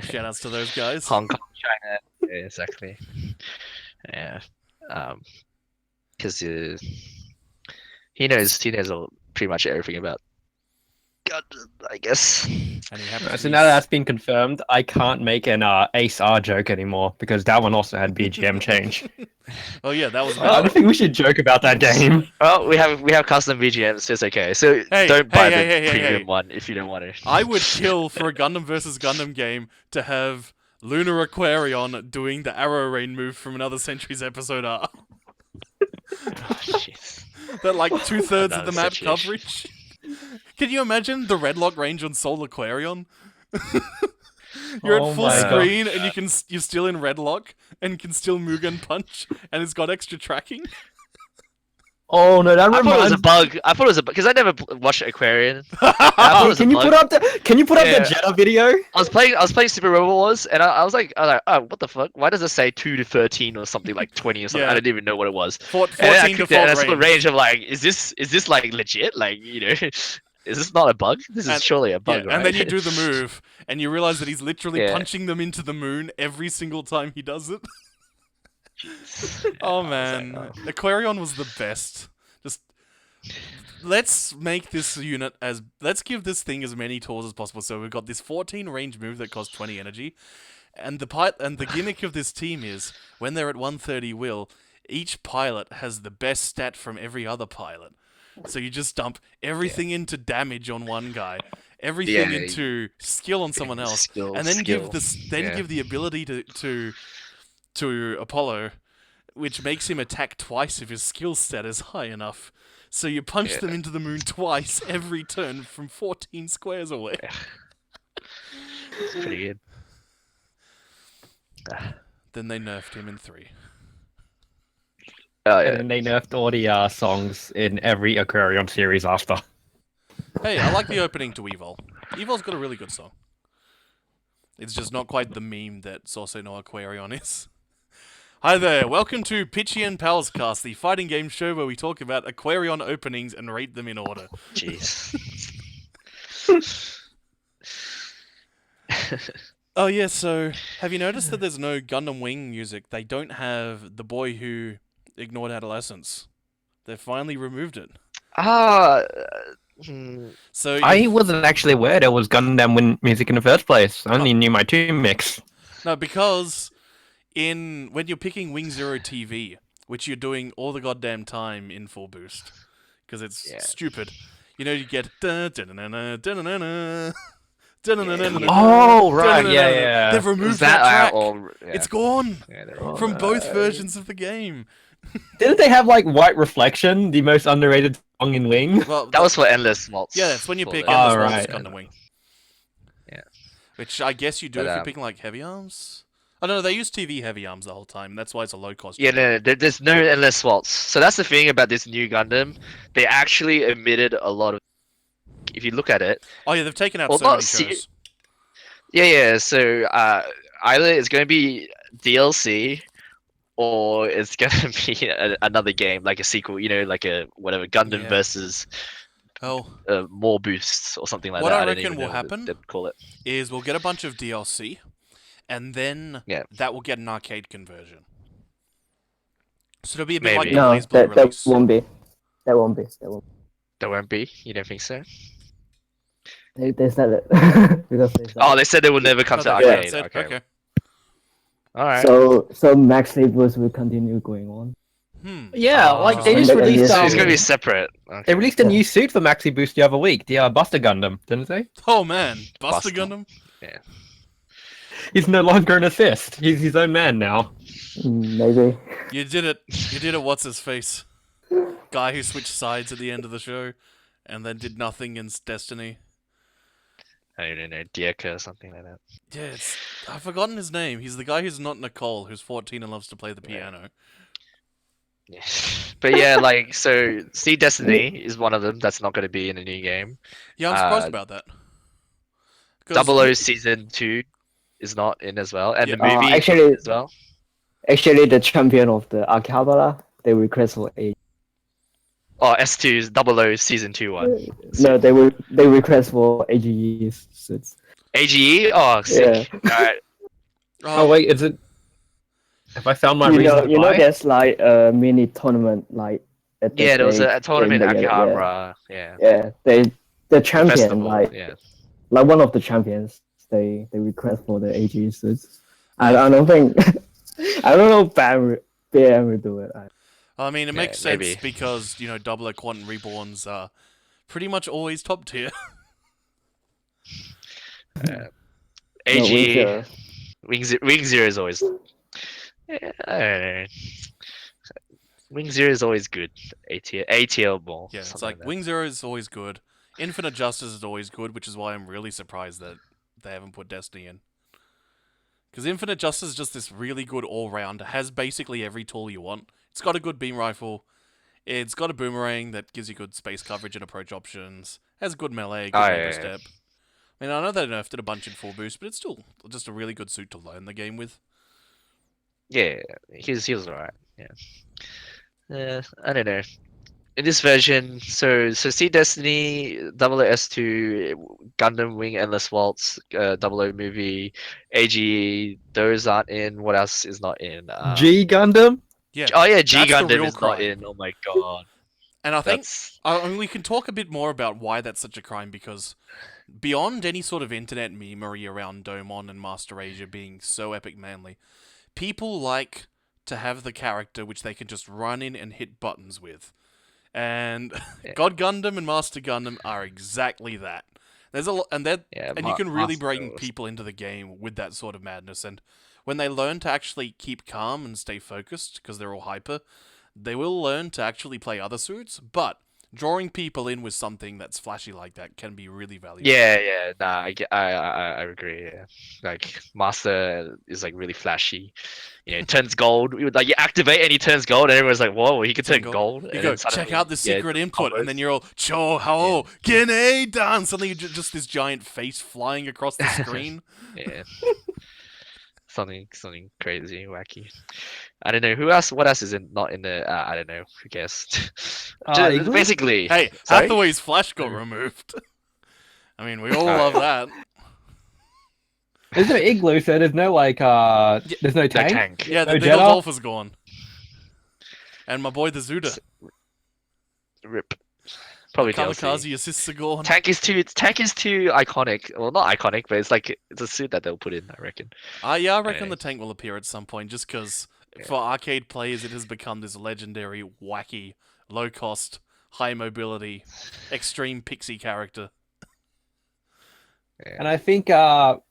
shout outs to those guys. Hong Kong, China. Yeah, exactly. Yeah. Because he knows pretty much everything about Gundam, I guess. And he happens to So be now that that's been confirmed, I can't make an Ace R joke anymore because that one also had BGM change. Oh yeah, that was. I don't think we should joke about that game. Well, we have custom BGMs. It's okay. So Hey, don't buy hey, the hey, hey, premium hey. one if you don't want to. I would kill for a Gundam versus Gundam game to have Lunar Aquarion doing the arrow rain move from Another Century's episode R. Oh, jeez. That like 2/3 of Another the map Century. coverage. Can you imagine the Redlock range on Soul Aquarion? You're Oh at full my screen and you're still in Redlock and can still Mugen punch and it's got extra tracking. Oh no, that I thought it was a reminds. bug. I thought it was a bug because I never watched Aquarian. I thought it was a Can you bug. put up the Yeah. Jetta video? I was playing Super Robot Wars, and I was like, oh, what the fuck? Why does it say 2 to 13 or something like 20 or something? Yeah. I didn't even know what it was. 14 And then I default clicked it, and I saw the range. range of like, is this like legit? Like, you know, is this not a bug? This is And- surely a Yeah, bug, right? and then you do the move, and you realize that he's literally Yeah. punching them into the moon every single time he does it. Yeah, Oh I was man, like, oh. Aquarion was the best. Just let's make this unit as let's give this thing as many tools as possible. So we've got this 14 range move that costs 20 energy, and the gimmick of this team is when they're at 130 will, each pilot has the best stat from every other pilot. So you just dump everything into damage on one guy, everything Yeah, into skill on someone else, Skill, and then skill. give the ability to Apollo, which makes him attack twice if his skill stat is high enough. So you punch Yeah. them into the moon twice every turn from 14 squares away. It's pretty good. Then they nerfed him in 3. Oh And yeah. then they nerfed all the songs in every Aquarion series after. Hey, I like the opening to Evil. Evil's got a really good song. It's just not quite the meme that Sauce No Aquarion is. Hi there, welcome to Pichy and Palscast, the fighting game show where we talk about Aquarion openings and rate them in order. Jeez. Oh yeah, so have you noticed that there's no Gundam Wing music? They don't have The Boy Who Ignored Adolescence. They've finally removed it. Ah. So I wasn't actually aware there was Gundam Win music in the first place. I only knew my 2 mix. No, because when you're picking Wing Zero TV, which you're doing all the goddamn time in full boost, because it's Yeah. stupid. You know, you get Oh, right, yeah. They've removed Was that track. or yeah. It's gone Yeah, from both versions of the game. Didn't they have like White Reflection, the most underrated song in Wing? Well, that was for Endless Waltz. yeah, that's when you for pick the- Endless Oh, Waltz right. Gundam Wing. Yeah. Which I guess you do But, if you're picking like heavy arms. Oh no, they use TV heavy arms the whole time. That's why it's a low cost. Yeah, no, there's no Endless Waltz. So that's the thing about this new Gundam. They actually omitted a lot of. If you look at it, Oh yeah, they've taken out Well, so not many se- shows. yeah. So either it's going to be DLC, or it's going to be another game, like a sequel. You know, like a whatever Gundam Yeah. versus Oh, more boosts or something like What that. I don't reckon even will know happen- what they'd call it. is we'll get a bunch of DLC, and then Yeah. that will get an arcade conversion. So it'll be a bit like Maybe. the No, Blaze Blue that release. won't be. That won't be. That won't. There won't be. You don't think so? They said it because they said Oh, it. they said they would never come Oh, to that's what arcade. it said. Okay. Okay. All right. So Max Sabers will continue going on. Yeah, like they Oh. just Like a released new So it's suit. gonna be separate. they Okay. released a Yeah. new suit for Maxi Boost the other week, the Buster Gundam, didn't they? Oh man, Buster Buster. Gundam. He's no longer an assist. He's his own man now. Maybe. You did it. You did it. What's his face? Guy who switched sides at the end of the show, and then did nothing in Destiny. I don't know, Dierka or something like that. Yeah, I've forgotten his name. He's the guy who's not Nicole, who's 14 and loves to play the piano. Yeah. But yeah, like so, Sea Destiny is one of them that's not going to be in the new game. Yeah, I'm surprised Uh, about that. 'Cause Double O Season 2 is not in as well, and Yeah. the movie Actually, as well. the champion of the Akihabara, they request for a. Oh, S2's Double O Season 2 one. No, they request for AGE suits. AGE? Oh, sick. Yeah. Alright. Oh wait, is it? Have I found my You reason know, to you know, buy? there's like a mini tournament, like at the Yeah, there was stage a tournament in the- Akihabara. Yeah. Yeah, the The champion, festival. like Yeah. one of the champions, they request for the AG suits. I Yeah. don't think, I don't know if BM will do it. I mean, it Yeah, makes sense maybe. because, Double O Quantum Reborns are pretty much always top tier. AGE. Wing Zero is always. Yeah, I don't know. Wing Zero is always good. ATL ball. Yeah, it's something like that. Wing Zero is always good. Infinite Justice is always good, which is why I'm really surprised that they haven't put Destiny in. Because Infinite Justice is just this really good all-rounder. Has basically every tool you want. It's got a good beam rifle. It's got a boomerang that gives you good space coverage and approach options. Has good melee, good Oh, labor yeah. step. I mean, I know they nerfed it a bunch in full boost, but it's still just a really good suit to learn the game with. Yeah, he was alright. Yeah. I don't know. In this version, so Sea Destiny, Double S2, Gundam Wing Endless Waltz, Double O movie, AGE, those aren't in. What else is not in? G Gundam. Yeah, Oh yeah, G that's the Gundam real is not crime. in. Oh my god. And I think That's we can talk a bit more about why that's such a crime, because beyond any sort of internet memery around Domon and Master Asia being so epic manly, people like to have the character which they can just run in and hit buttons with. And Yeah. God Gundam and Master Gundam are exactly that. There's a lot, and you can really bring Master was- people into the game with that sort of madness. And when they learn to actually keep calm and stay focused, because they're all hyper, they will learn to actually play other suits. But drawing people in with something that's flashy like that can be really valuable. Yeah. Nah, I agree. Yeah. Like Master is like really flashy. It turns gold. Like you activate and he turns gold, and everyone's like, "Whoa, he can turn gold." You and go, then check suddenly, out the yeah, secret just input, combos. and then you're all, Cho Hao, Gene Dan! Suddenly you're just this giant face flying across the screen. Yeah. Something crazy, wacky. I don't know who else. What else is not in the? I don't know. Who guessed? Igloo? Basically, Hey, sorry? Hathaway's flash got removed. I mean, we all Oh, love yeah. that. There's no igloo, so there's no there's no No tank. tank. Yeah, No the Jetta? Golf is gone. And my boy the Zuda. Rip. Probably The DLC. Kamikaze assists are gone. Tank is too iconic. Well, not iconic, but it's a suit that they'll put in. I reckon. Yeah, I reckon Anyway. the tank will appear at some point, just because Yeah. for arcade players it has become this legendary, wacky, low-cost, high mobility, extreme pixie character. And I think to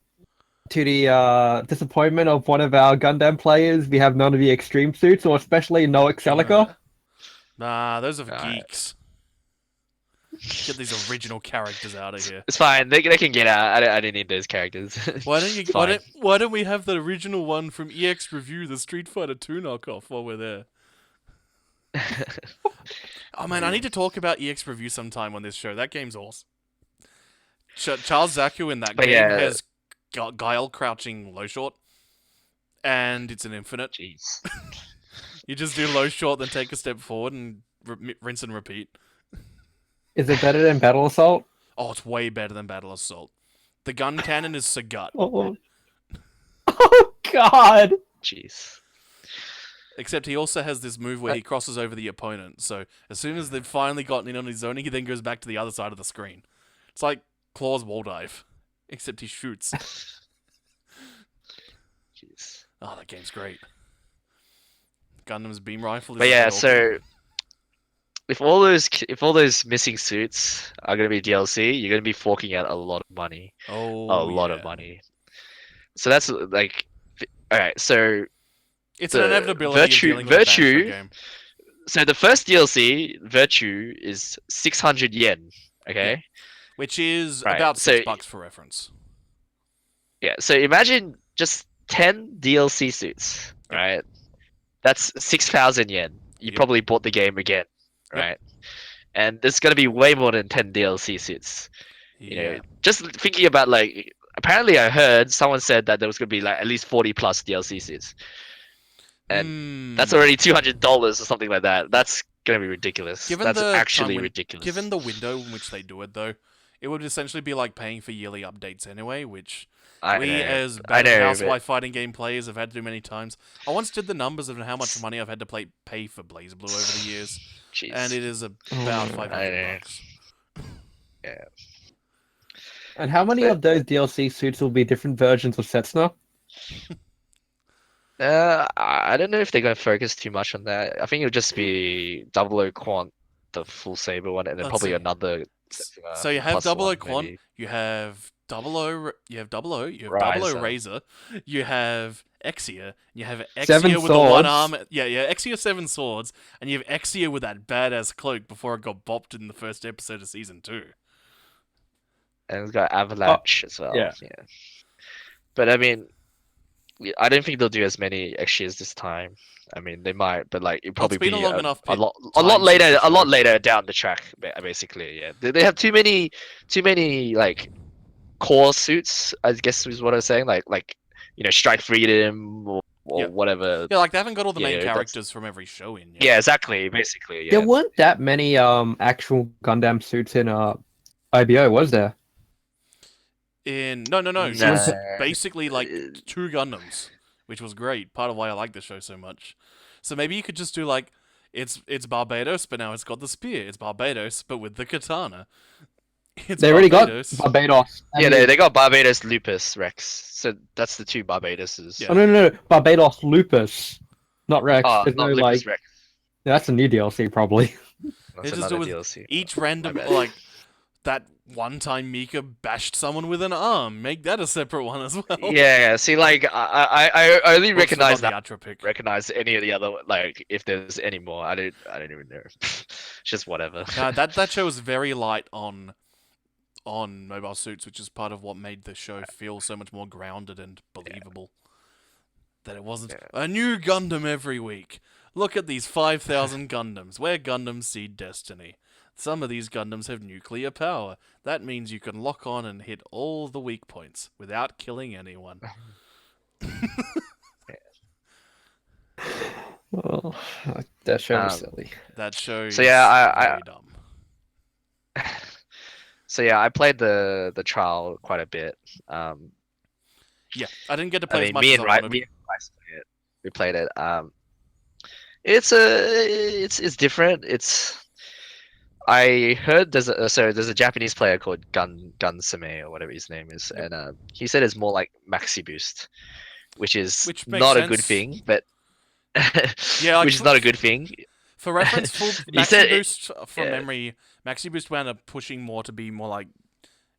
the disappointment of one of our Gundam players, we have none of the extreme suits, or especially no Excelica. Nah, those are for Alright. geeks. Get these original characters out of here. It's fine. They can get out. I didn't need those characters. Why don't you? It's fine. Why don't we have the original one from EX Review, the Street Fighter 2 knockoff, while we're there? Oh man, I need to talk about EX Review sometime on this show. That game's awesome. Charles Zaku in that But game yeah. has Guile crouching low short, and it's an infinite. Jeez. You just do low short, then take a step forward, and rinse and repeat. Is it better than Battle Assault? Oh, it's way better than Battle Assault. The gun cannon is Sagat. Oh, oh God! Jeez. Except he also has this move where he crosses over the opponent. So as soon as they've finally gotten in on his zone, he then goes back to the other side of the screen. It's like, Claw's wall dive, except he shoots. Jeez. Oh, that game's great. Gundam's beam rifle is. But a yeah, bit so awkward. if all those missing suits are gonna be DLC, you're gonna be forking out a lot of money, Oh, a lot yeah. of money. So that's like, all right. So It's an the inevitability of dealing with a bad show game. So the first DLC, Virtue, is 600 yen. Okay. Which is Right. about So $6 for reference. yeah. So imagine just 10 DLC suits. Yep. Right. That's 6,000 yen. You Yep. probably bought the game again. Yep. Right. And there's gonna be way more than 10 DLC suits. You know, just thinking about like, apparently I heard someone said that there was gonna be like at least 40 plus DLC suits, and that's already $200 or something like that. That's gonna be ridiculous. That's actually ridiculous. Given the window in which they do it, though, it would essentially be like paying for yearly updates anyway, which as bad housewife fighting game players have had to do many times. I once did the numbers of how much money I've had to pay for BlazBlue over the years, Jeez. and it is about $500. Yeah. And how many of those DLC suits will be different versions of Setsuna? I don't know if they're gonna focus too much on that. I think it'll just be 00 Quant, the full saber one, and then Let's probably see. another. So you have plus 00 one, Quant, maybe. you have 00, you have 00, you have 00 Riser. Razor, you have Exia, you have Seven Exia with the one swords. arm, Exia 7 swords, and you have Exia with that badass cloak before it got bopped in the first episode of season 2. And it's got Avalanche as well. yeah. But I mean, I don't think they'll do as many extras this time. I mean, they might, but like it'll probably been a be long enough a lot time later, since the a lot show. later down the track. Basically, yeah. They have too many like core suits. I guess is what I was saying. Like Strike Freedom or Yeah. whatever. Yeah, like they haven't got all the main Yeah, that's- characters from every show in yet. Yeah, exactly. Basically, yeah. There weren't that many actual Gundam suits in IBO, was there? No. It was No. basically like 2 Gundams, which was great. Part of why I like the show so much. So maybe you could just do like, it's Barbados, but now it's got the spear. It's Barbados, but with the katana. They already got Barbados. Barbados. Yeah, they got Barbados, Lupus, Rex. So that's the 2 Barbadoses. Yeah. Oh no, Barbados Lupus, not Rex. Oh, There's not no Lupus, like. Rex. Yeah, that's a new DLC probably. They That's just do another with DLC. each My random, bad. like, that one time Mika bashed someone with an arm. Make that a separate one as well. Yeah. See, like I only Oops, recognize forgot that. the Atra pick. Recognize any of the other, like, if there's any more. I don't even know. It's just whatever. That show was very light on mobile suits, which is part of what made the show feel so much more grounded and believable. That it wasn't a new Gundam every week. Look at these 5,000 Gundams. Where Gundams see destiny. Some of these Gundams have nuclear power. That means you can lock on and hit all the weak points without killing anyone. Oh, that show was Um, silly. That show So yeah, is very dumb. So yeah, I played the trial quite a bit. Yeah, I didn't get to play I as mean, much me as and I wanted. Rice played it. We played it. It's different. I heard there's a Japanese player called Gunsame or whatever his name is, and he said it's more like Maxi Boost, which Which makes not a good sense. thing, but Yeah, like, which is not a good thing. For reference, full He Maxi said it- Boost from yeah. memory, Maxi Boost wound up pushing more to be more like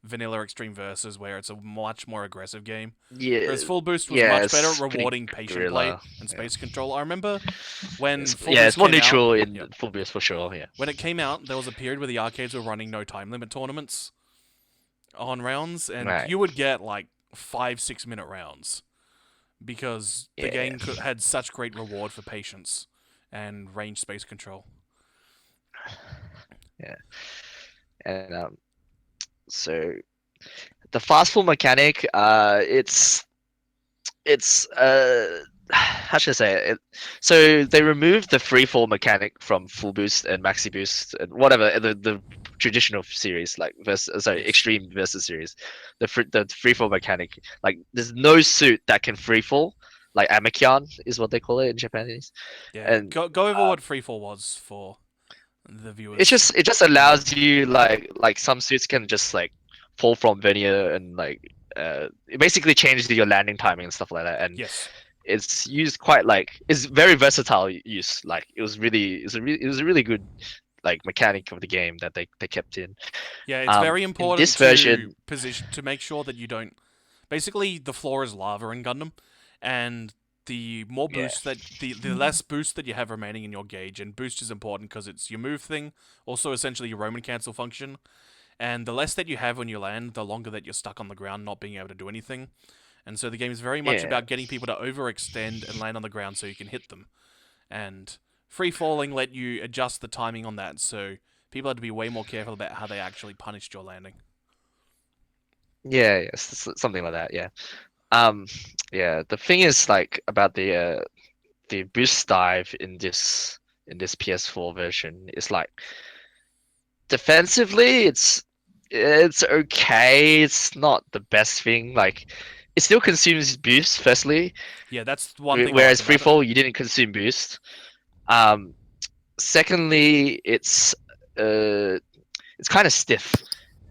vanilla Extreme Versus, where it's a much more aggressive game. Yeah, Whereas Full Boost was yeah, much it's better, pretty rewarding patient guerrilla, play yeah. and space control. I remember when Full yeah, Boost it's more came out- neutral in yeah. Full Boost for sure. Yeah. When it came out, there was a period where the arcades were running no time limit tournaments on rounds, and Right. you would get like 5-6 minute rounds because the Yeah. game had such great reward for patience and range space control. And so the fast full mechanic, it's how should I say it? So they removed the free fall mechanic from Full Boost and Maxi Boost and whatever the traditional series, like Extreme Versus series. The free fall mechanic, like there's no suit that can free fall. Like Amikyan is what they call it in Japanese. Yeah, And, go over what freefall was for the viewers. It just allows you like some suits can just like pull from Vernier and like it basically changes your landing timing and stuff like that. And Yes. it's used quite like it's very versatile use. Like it was a really good like mechanic of the game that they kept in. Yeah, it's very In this important version, to make sure that you don't. Basically, the floor is lava in Gundam, and the more Yeah. boost that the less boost that you have remaining in your gauge, and boost is important because it's your move thing, also essentially your Roman cancel function, and the less that you have when you land, the longer that you're stuck on the ground, not being able to do anything. And so the game is very much yeah, about getting people to overextend and land on the ground so you can hit them. And free falling let you adjust the timing on that, so people had to be way more careful about how they actually punished your landing. yeah, something like that. Yeah. Um, yeah. The thing is like about the boost dive in this PS4 version is like defensively it's okay. It's not the best thing. Like it still consumes boost firstly, Yeah, that's one thing I like whereas about it. freefall you didn't consume boost. Um, secondly, it's kind of stiff.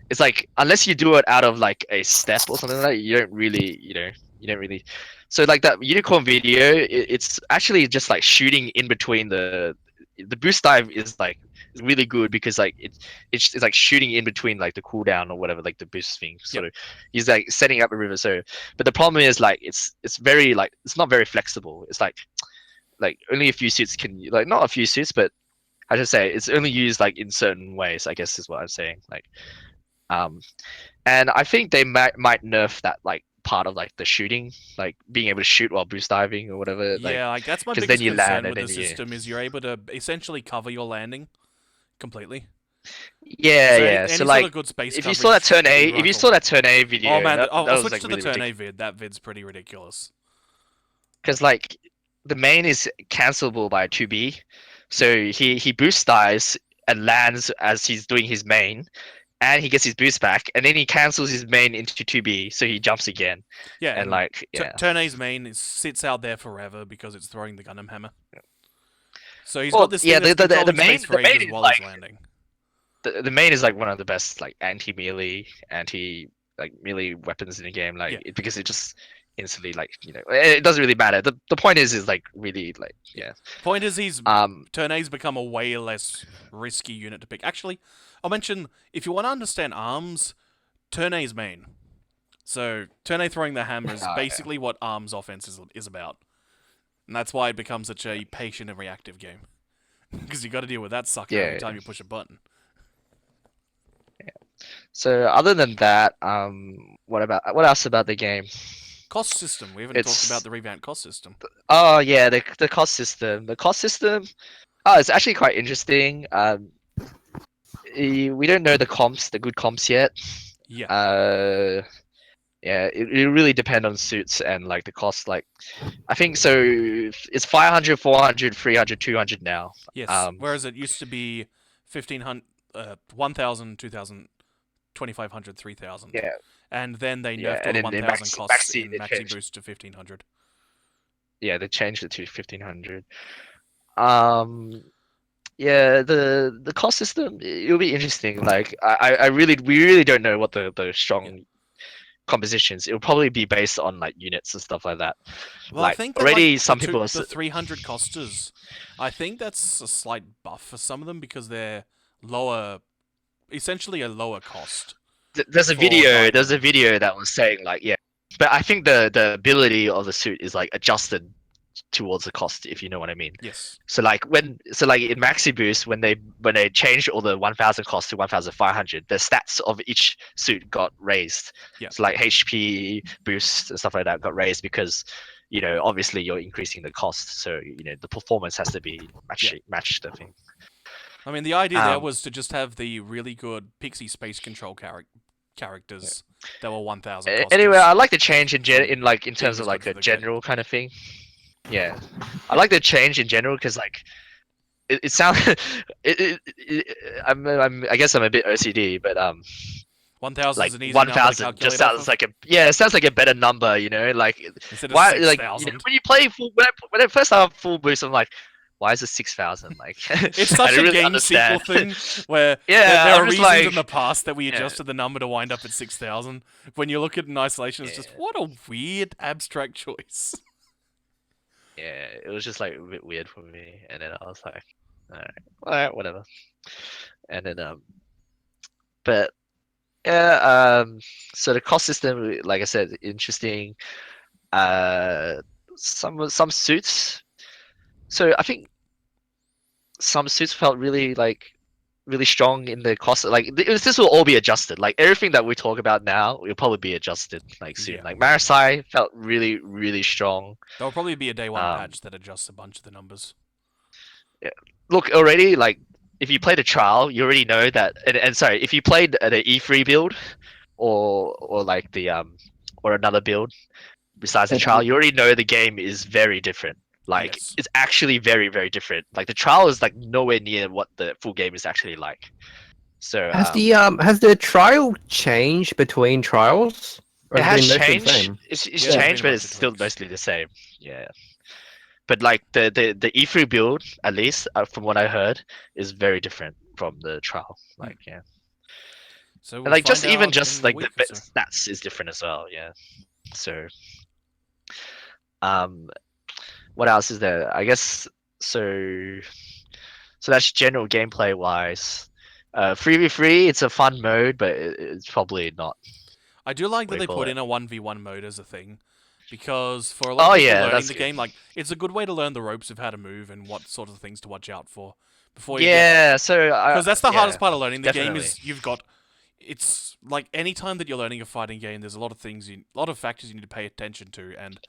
It's like unless you do it out of like a step or something like that, you don't really. So like that unicorn video, it's actually just like shooting in between the boost dive is like really good because like it's like shooting in between like the cooldown or whatever like the boost thing. So he's like setting up a river. So but the problem is like it's very like it's not very flexible. It's like only a few suits can like not a few suits, but I should say it's only used like in certain ways. I guess is what I'm saying. Like um, and I think they might nerf that like part of like the shooting, like being able to shoot while boost diving or whatever. Like Yeah, like that's my because then biggest you land concern and with the then you system is you're able to essentially cover your landing completely. yeah So yeah. So any sort like of good space if you coverage saw that turn would A, be if you rifle. saw that turn A Oh video, man, that I'll was switch like to the really turn A ridiculous. vid. That vid's pretty ridiculous. Because like the main is cancelable by 2B, so he boost dives and lands as he's doing his main, and he gets his boost back, and then he cancels his main into 2B, so he jumps again, Yeah, and and like yeah. turn A's main sits out there forever because it's throwing the Gundam hammer. So he's got Well, this yeah, thing that's controlling main space for ages is while he's like landing. the main is like one of the best like anti melee like melee weapons in the game, like Yeah. because it just instantly like it doesn't really matter. The point is like really like yeah. Point is, he's Um, turn A's become a way less risky unit to pick. Actually, I'll mention if you want to understand arms, turn A's main. So turn A throwing the hammer is yeah. basically what arms offense is about, and that's why it becomes such a patient and reactive game. Because you got to deal with that sucker Yeah, every time you push a button. So other than that, what else about the game? Cost system. We haven't talked It's about the revamped cost system. oh yeah, the cost system. The cost system. Oh, it's actually quite interesting. We don't know the good comps yet. Yeah. Yeah, it really depends on suits and like the cost. Like, I think so. It's 500, 400, 300, 200 now. Yes. Whereas it used to be 1,500, 1,000, 2,000, 2,500, 3,000. Yeah. And then they Yeah, nerfed all and the then 1,000 Maxi- costs Maxi, in they Maxi changed. Boost to 1,500. Yeah, they changed it to 1,500. Yeah, the cost system it'll be interesting. Like we really don't know what the strong compositions. It'll probably be based on like units and stuff like that. Well, I Like think that already like some people are the 300 costers, I think that's a slight buff for some of them because they're lower, essentially a lower cost. there's a for video diving. that was saying like yeah, but I think the ability of the suit is like adjusted towards the cost, if you know what I mean. Yes. So like in Maxi Boost when they changed all the 1,000 cost to 1,500, the stats of each suit got raised. Yeah. So like HP boost and stuff like that got raised because obviously you're increasing the cost, so the performance has to be match the thing. I mean, the idea there was to just have the really good Pixie space control characters that were 1,000 costers. Anyway, I like the change in terms is of like good a for the general kind of thing. Yeah, I like the change in general because like it sounds. I guess I'm a bit OCD, but 1,000 like is an easy number to 1,000 calculate just sounds off of. like it sounds like a better number, like Instead of why 6,000. when you play full when I first started full boost, I'm like, why is it 6,000? Like, It's I such didn't a really game understand. sequel thing where Yeah, there I'm are just reasons in like, the past that we yeah. adjusted the number to wind up at 6,000. When you look at it in isolation, it's just Yeah. what a weird abstract choice. Yeah, it was just like a bit weird for me, and then I was like, all right, whatever. And then but yeah, so the cost system, like I said, interesting. Some suits. So I think some suits felt really like really strong in the cost. Like this will all be adjusted. Like everything that we talk about now will probably be adjusted like soon. Yeah. Like Marasai felt really strong. There'll probably be a day one Um, patch that adjusts a bunch of the numbers. Look already like if you played a trial, you already know that. And sorry, if you played the E3 build or like the or another build besides the trial, you already know the game is very different. Like Yes. it's actually very different. Like the trial is like nowhere near what the full game is actually like. So Has the trial changed between trials, or it has it has been mostly the changed. same? It's Yeah, there's changed, been a but bunch it's of still tweaks. mostly the same. Yeah. But like the E3 build, at least from what I heard, is very different from the trial. Like yeah. So And we'll like find just even out just in a like the week or so. stats is different as well. Yeah. So what else is there? I guess so. So that's general gameplay wise. 3v3, it's a fun mode, but it's probably not. I do like What that do you they call put it? in a 1v1 mode as a thing. Because for a lot of Oh people yeah, learning that's the good. game, like it's a good way to learn the ropes of how to move and what sort of things to watch out for before you get. Yeah, so Because that's the yeah, hardest part of learning the game definitely. is you've got. It's like any time that you're learning a fighting game, there's a lot of things, a lot of factors you need to pay attention to, and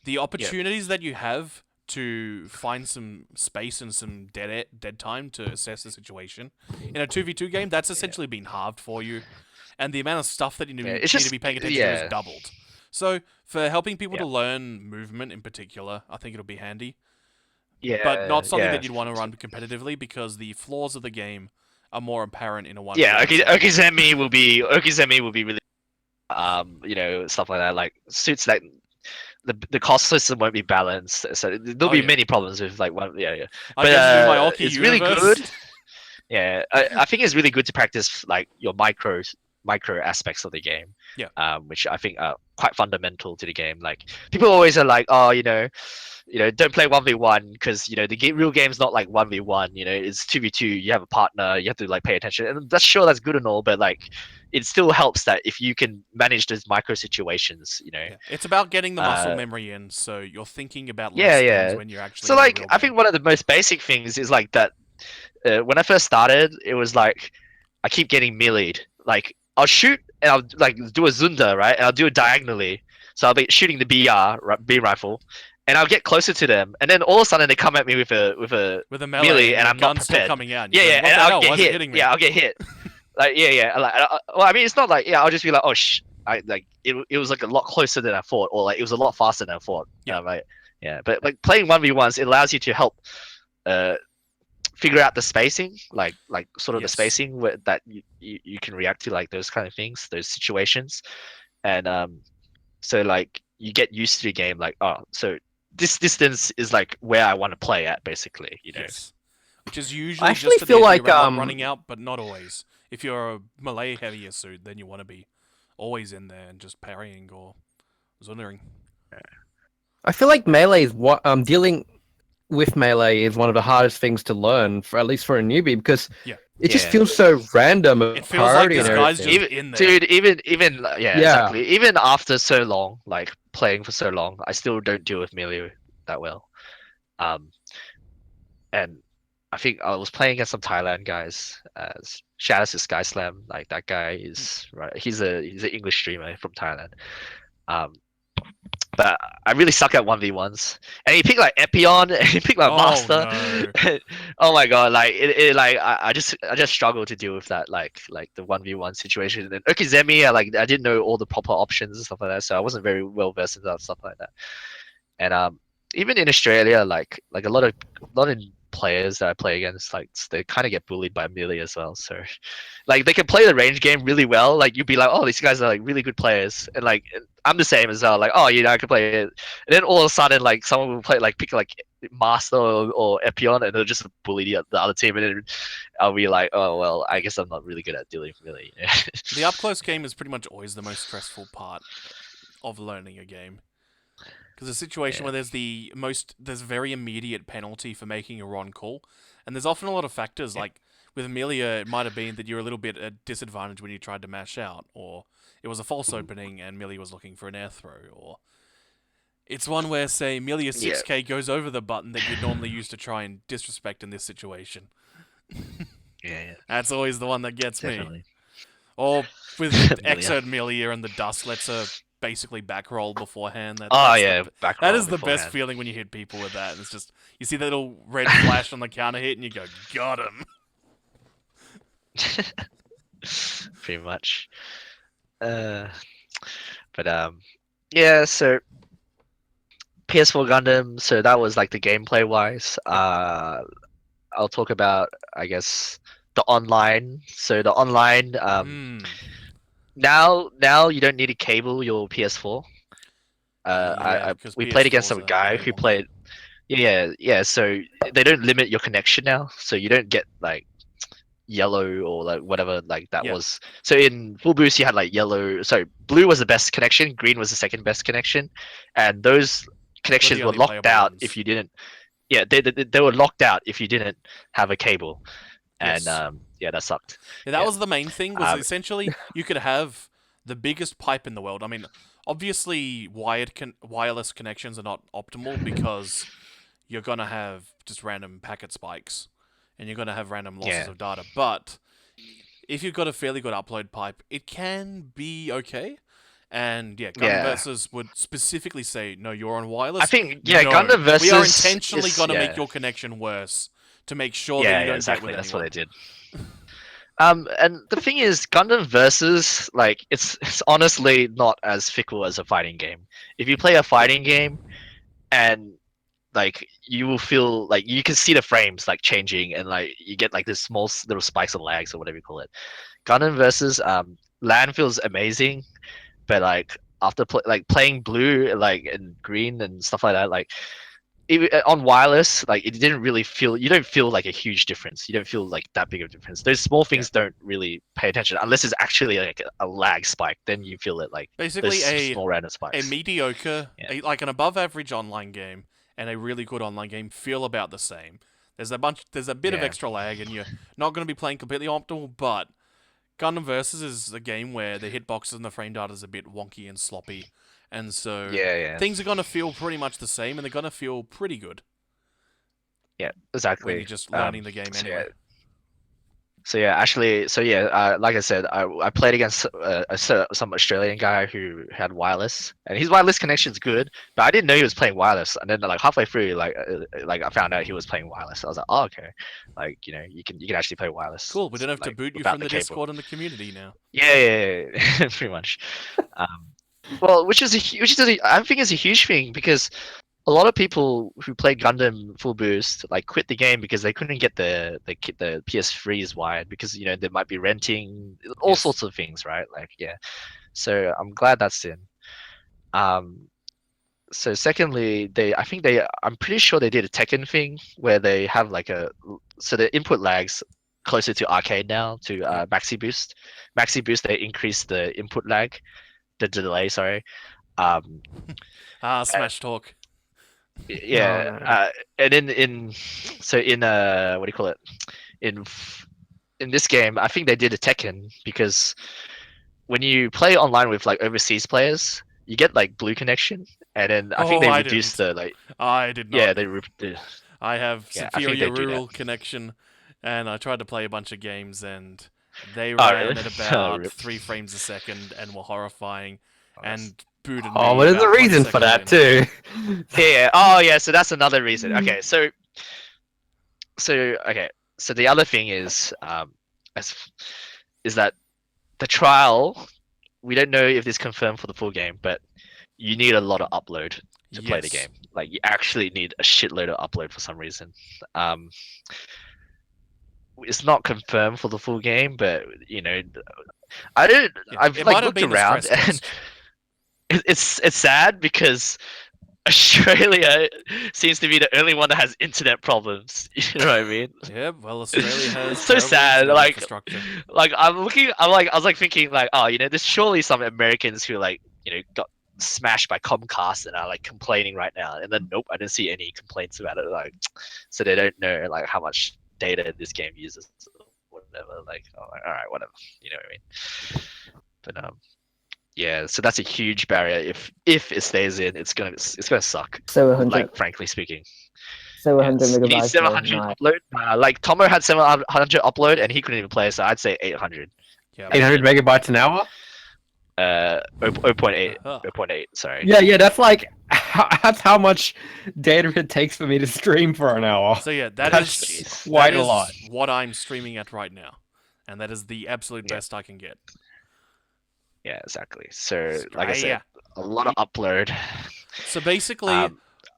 the opportunities that you have to find some space and some dead time to assess the situation in a 2v2 game, that's essentially been halved for you, and the amount of stuff that you Yeah, need it's to just be paying attention to is yeah, doubled. So for helping people yeah, to learn movement in particular, I think it'll be handy, but yeah, not something yeah. that you'd want to run competitively because the flaws of the game are more apparent in a 1v1 Yeah, setting. Okizeme will be really stuff like that. Like suits like the cost system won't be balanced, so there'll Oh be yeah, many problems with like one. Yeah. I But guess in my Oki it's really universe. good. Yeah, I think it's really good to practice like your micro aspects of the game. Yeah. Which I think are quite fundamental to the game. Like people always are like, oh, don't play 1v1 because the real game's not like 1v1. It's 2v2. You have a partner. You have to like pay attention, and that's good and all, but like it still helps that if you can manage those micro situations. Yeah, it's about getting the muscle Uh, memory in, so you're thinking about yeah, less things yeah. when you're actually So in the like real I game. think one of the most basic things is like that. When I first started, it was like I keep getting meleeed. Like I'll shoot and I'll like do a zunda, right? And I'll do it diagonally. So I'll be shooting the B rifle, and I'll get closer to them, and then all of a sudden they come at me with a With a melee, melee and the I'm not gun's still prepared. coming out. And Yeah, you're yeah, going, what and the I'll hell? get Why is it hit. hitting me? Yeah, I'll get hit. Like yeah. Like, well, I mean, it's not like I'll just be like, oh I like it was like a lot closer than I thought, or like it was a lot faster than I thought. Yeah. Right. Yeah, but like playing 1v1s, it allows you to help uh figure out the spacing, like sort of the Yes. spacing that you can react to like those kind of things, those situations, and so like you get used to the game. Like so this distance is like where I want to play at, basically. Yes. Which is I usually actually just at the feel edge like of your round running out, but not always. If you're a melee heavier suit, then you want to be always in there and just parrying or zundering. I feel like melee is what dealing with melee is one of the hardest things to learn, for at least for a newbie, because Yeah. it just Yeah. feels so random. It feels like priority this and guy's everything. just in there. Dude, even Yeah. exactly. Even after so long, like playing for so long, I still don't deal with melee that well. And I think I was playing against some Thailand guys. Shout out to Sky Slam. Like that guy is right. He's an English streamer from Thailand. But I really suck at 1v1s. And he picked like Epion, and he picked like Oh, Master. no. Oh my god, like it like I just struggle to deal with that like the 1v1 situation. And Okizeme, I didn't know all the proper options and stuff like that, so I wasn't very well versed in that stuff like that. And even in Australia, like a lot of players that I play against, like they kind of get bullied by melee as well. So like they can play the range game really well. Like you'd be like, oh, these guys are like really good players, and like I'm the same as well. Like, oh, I can play it, and then all of a sudden, like someone will play like pick like master or Epion, and they'll just bully the other team, and then I'll be like, oh well, I guess I'm not really good at dealing with it. The up close game is pretty much always the most stressful part of learning a game. Because a situation where there's very immediate penalty for making a wrong call, and there's often a lot of factors like with Amelia, it might have been that you're a little bit at disadvantage when you tried to mash out, or it was a false opening and Millie was looking for an air throw, or it's one where, say, Amelia 6k goes over the button that you'd normally use to try and disrespect in this situation. Yeah, That's always the one that gets definitely. me. Or with Amelia. Exo Amelia and the dust lets her basically back roll beforehand. Back That roll is the best beforehand. feeling when you hit people with that. It's just, you see that little red flash on the counter hit and you go, got him. Pretty much. But yeah, so PS4 Gundam, so that was like the gameplay wise. I'll talk about, I guess, the online. So the online, now you don't need to cable your PS4. Because We played against PS4's some a guy who cable. played. Yeah. So they don't limit your connection now, so you don't get like yellow or like whatever like that Yep. was. So in full boost you had like yellow. Sorry, blue was the best connection, green was the second best connection, and those connections were only locked playable out ones. if you didn't. Yeah, they were locked out if you didn't have a cable, and Yes. yeah, that sucked. Yeah, that Yeah. was the main thing, was Um, essentially you could have the biggest pipe in the world. I mean, obviously wireless connections are not optimal because you're going to have just random packet spikes and you're going to have random losses Yeah. of data. But if you've got a fairly good upload pipe, it can be okay. And yeah, Gundam Yeah. Versus would specifically say, no, you're on wireless. I think yeah, No, Gundam versus we are intentionally is- going to yeah. make your connection worse to make sure that you don't exactly. get with That's anyone. what they did. And the thing is, Gundam versus like it's honestly not as fickle as a fighting game. If you play a fighting game and like you will feel like you can see the frames like changing and like you get like this small little spikes of lags or whatever you call it. Gundam versus land feels amazing, but like after playing blue like and green and stuff like that, like on wireless, like it didn't really feel. You don't feel like a huge difference. You don't feel like that big of a difference. Those small things don't really pay attention unless it's actually like a lag spike. Then you feel it like Basically, those small random spikes. a mediocre, Yeah. like an above-average online game and a really good online game feel about the same. There's a bit of Yeah. extra lag, and you're not going to be playing completely optimal. But Gundam Versus is a game where the hitboxes and the frame data is a bit wonky and sloppy, and so Yeah. things are going to feel pretty much the same, and they're going to feel pretty good Yeah, when exactly. you're just learning the game so anyway. Like I said, I played against some Australian guy who had wireless, and his wireless connection's good, but I didn't know he was playing wireless. And then like halfway through, like I found out he was playing wireless. I was like, oh okay, like you can actually play wireless. Cool, we don't have to like, boot you without from the cable. Discord and the community now. Yeah, pretty much. Well, which is I think is a huge thing because a lot of people who play Gundam Full Boost like quit the game because they couldn't get the PS3s wired because they might be renting all Yes. sorts of things, right? Like yeah. So I'm glad that's in. So secondly, I'm pretty sure they did a Tekken thing where they have like so the input lags closer to arcade now to Yep. Maxi Boost. Maxi Boost they increase the input lag, the delay, sorry. Smash Talk. Yeah, Oh, no. and in what do you call it? In in this game, I think they did a Tekken because when you play online with like overseas players, you get like blue connection, and then I think they I reduced didn't. the like I did not. yeah I have Yeah, I think superior they do that. rural connection, and I tried to play a bunch of games, and they Oh, ran really? at Oh, about rip. 3 frames a second and were horrifying, that's- and booted me. Oh, but there's a about 20 reason for seconds that in. too. Yeah. Oh, yeah. So that's another reason. Okay. So the other thing as, is that the trial. We don't know if this confirmed for the full game, but you need a lot of upload to play the Yes. game. Like you actually need a shitload of upload for some reason. It's not confirmed for the full game, but I don't. Yeah, I've it like might have looked been a around stress and test. it's sad because Australia seems to be the only one that has internet problems. You know what I mean? Yeah, well, Australia has It's so terrible sad. internet Like, infrastructure. I was like thinking like, oh, there's surely some Americans who like, got smashed by Comcast and are like complaining right now. And then nope, I didn't see any complaints about it. Like, so they don't know like how much data this game uses or whatever. Like, oh, all right, whatever. You know what I mean? But yeah, so that's a huge barrier. If it stays in, it's gonna suck. 700, Like, frankly speaking. 700 Yes. You need megabytes. 700 upload. Like Tomo had 700 upload and he couldn't even play, so I'd say 800. Yeah. 800 megabytes an hour. 0.8, Uh-huh. 0.8. Sorry. Yeah, that's like that's how much data it takes for me to stream for an hour. So yeah, That's quite that a is lot. what I'm streaming at right now, and that is the absolute Yeah. best I can get. Yeah, exactly. So, like I Australia. said, a lot of upload. So basically,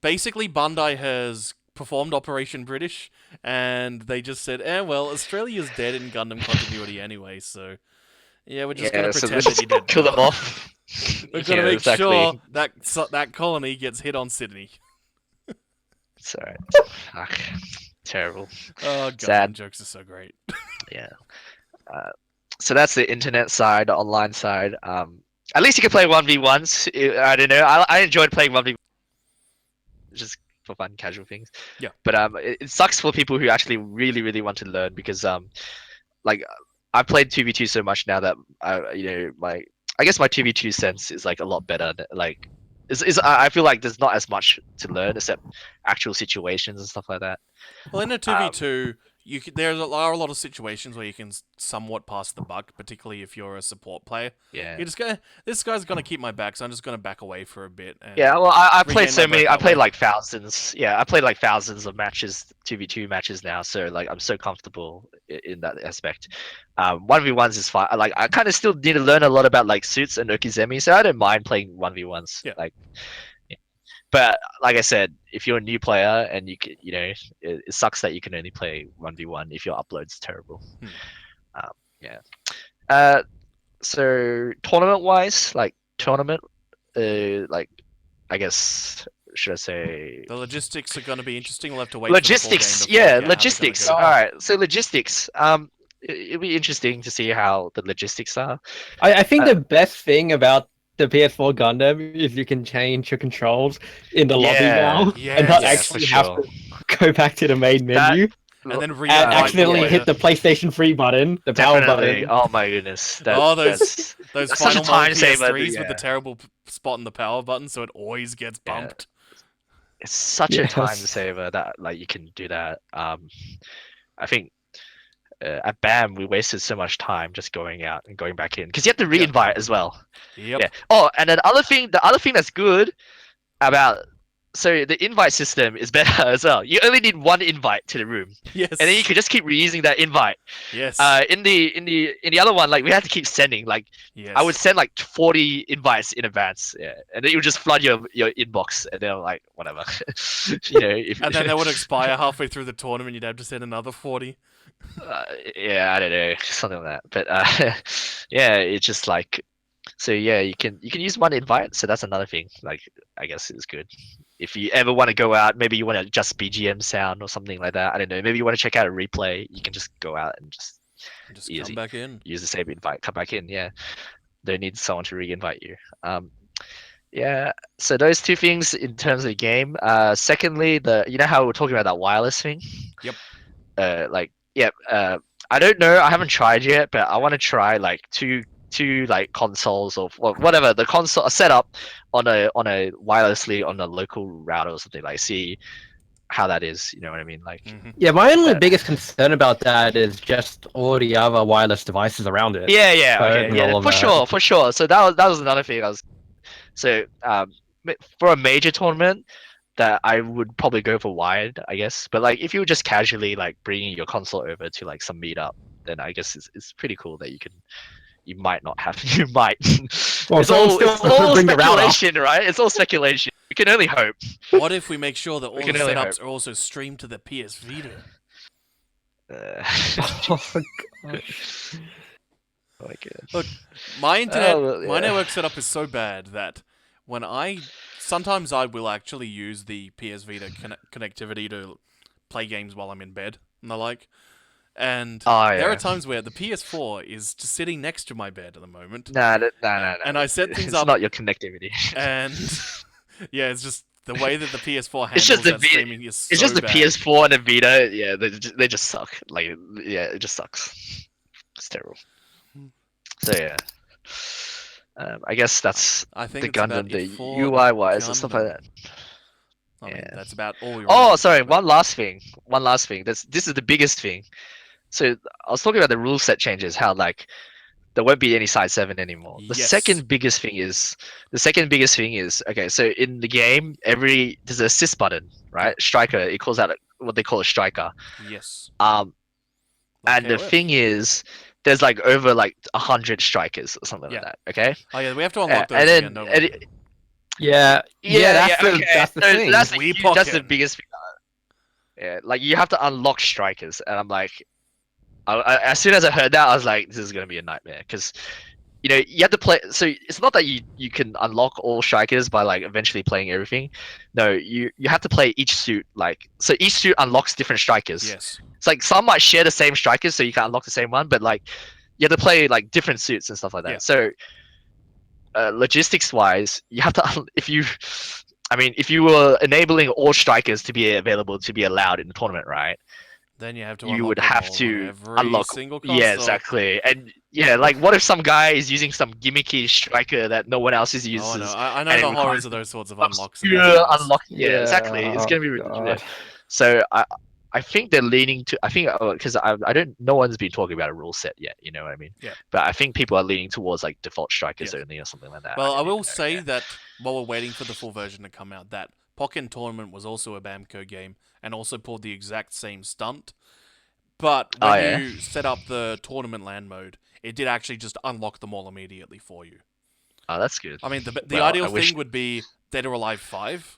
Bandai has performed Operation British, and they just said, well, Australia's dead in Gundam continuity anyway, so yeah, we're just gonna so pretend let's that you did. kill them off. We're gonna Yeah, make exactly. sure that colony gets hit on Sydney. It's alright. Fuck. Terrible. Oh, Gundam Sad. jokes are so great. Yeah. So that's the internet side, the online side. At least you can play 1v1s. I don't know. I enjoyed playing 1v1s just for fun, casual things. Yeah. But it sucks for people who actually really, really want to learn because like I've played 2v2 so much now that I guess my 2v2 sense is like a lot better. Like I feel like there's not as much to learn except actual situations and stuff like that. Well, in a 2v2, there are a lot of situations where you can somewhat pass the buck, particularly if you're a support player. Yeah. You just go, this guy's going to keep my back, so I'm just going to back away for a bit. And Yeah, well, I regain played so my many. breath I that played way. like thousands. Yeah, I played like thousands of matches, 2v2 matches now. So like, I'm so comfortable in that aspect. 1v1s is fine. Like, I kind of still need to learn a lot about like suits and Okizemi, so I don't mind playing 1v1s. Yeah. Like, yeah. But like I said, if you're a new player and it sucks that you can only play 1v1 if your upload's terrible. Yeah. So tournament-wise, like like I guess should I say The logistics are going to be interesting. We'll have to wait. logistics? For the full game to Yeah, work out how they're logistics. gonna All go. right, so logistics. It'll be interesting to see how the logistics are. I think the best thing about the PS4 Gundam is you can change your controls in the lobby Yeah, now yes. and not Yeah, actually for have sure. to go back to the main menu And then and reinvite accidentally the hit the PlayStation 3 button, the power Definitely. button. Oh my goodness. those That's such a final time model saver, PS3s yeah. with the terrible spot in the power button, so it always gets Yeah. bumped. It's such a time Yes. saver that like you can do that. I think at BAM we wasted so much time just going out and going back in because you have to re-invite as well. Yep. Yeah. Oh, and then the other thing that's good about the invite system is better as well. You only need one invite to the room, Yes. and then you can just keep reusing that invite. Yes. In the other one, like we had to keep sending. Like yes. I would send like 40 invites in advance, yeah, and then you would just flood your inbox, and then like whatever, And then they would expire halfway through the tournament. You'd have to send another 40. yeah, I don't know, something like that. But yeah, it's just like, so yeah, you can use one invite, so that's another thing. Like I guess it's good. If you ever want to go out, maybe you want to adjust BGM sound or something like that. I don't know. Maybe you want to check out a replay. You can just go out and just Just come back in. use the same invite. Come back in. Yeah, don't need someone to re-invite you. Yeah. So those two things in terms of the game. Secondly, how we're talking about that wireless thing. Yep. I don't know. I haven't tried yet, but I want to try like two like consoles or whatever the console setup on a wirelessly on a local router or something, like see how that is. You know what I mean? Like Yeah, my only biggest concern about that is just all the other wireless devices around it. yeah, Phone okay, and yeah, all of for sure. So that was another thing I was. So for a major tournament, that I would probably go for wired, I guess. But like if you were just casually like bringing your console over to like some meetup, then I guess it's pretty cool that you might not have you might. Well, it's all bring the router. speculation, right? It's all speculation. We can only hope. What if we make sure that all the can only setups are also streamed to the PS Vita? Oh, gosh. Oh my god. Look, my internet, Oh, well, my yeah. network setup is so bad that when I sometimes I will actually use the PS Vita connectivity to play games while I'm in bed and the like. And there are times where the PS4 is just sitting next to my bed at the moment. Nah. And I set things It's up, not your connectivity. and yeah, it's just the way that the PS4 It's handles just the that Vita- streaming is so It's just the bad. PS4 and the Vita. Yeah, they just suck. Like, yeah, it just sucks. It's terrible. So yeah, I guess that's I think the it's about Gundam, it the for UI wise and stuff like Gundam. that. I mean, Yeah. that's about all we Oh, really sorry. talk about. One last thing. This is the biggest thing. So I was talking about the rule set changes. How like there won't be any side 7 anymore. The Yes. second biggest thing is okay. So in the game, there's an assist button, right? Striker. It calls out what they call a striker. Yes. Like and the KOF. thing is, there's like over like 100 strikers or something Yeah. like that. Okay. Oh yeah, we have to unlock those and then again, don't we? Yeah, that's the that's the So thing. that's We that's the pocket. biggest thing. Yeah, like you have to unlock strikers, and I'm like, as soon as I heard that, I was like, this is gonna be a nightmare because, you have to play. So it's not that you can unlock all strikers by like eventually playing everything. No, you have to play each suit. Like, so each suit unlocks different strikers. Yes. It's like some might share the same strikers, so you can unlock the same one, but like you have to play like different suits and stuff like that. Yeah. So logistics wise, you have to if you were enabling all strikers to be available to be allowed in the tournament, right? Then you have to. You would unlock them have all to on every unlock single Yeah, console. exactly. And yeah, like what if some guy is using some gimmicky striker that no one else is Oh uses? no, I know and it the horrors requires of those sorts of some unlocks. obscure unlock. Yeah, exactly. It's oh, gonna be ridiculous. God. So I think they're leaning to. I think because I don't. No one's been talking about a rule set yet. You know what I mean? Yeah. But I think people are leaning towards like default strikers Yes. only or something like that. Well, I don't will even know, say yeah. that while we're waiting for the full version to come out, that Pokken Tournament was also a Bamco game and also pulled the exact same stunt. But when Oh, yeah? you set up the tournament land mode, it did actually just unlock them all immediately for you. Oh, that's good. I mean, the Well, ideal I wish- thing would be Dead or Alive 5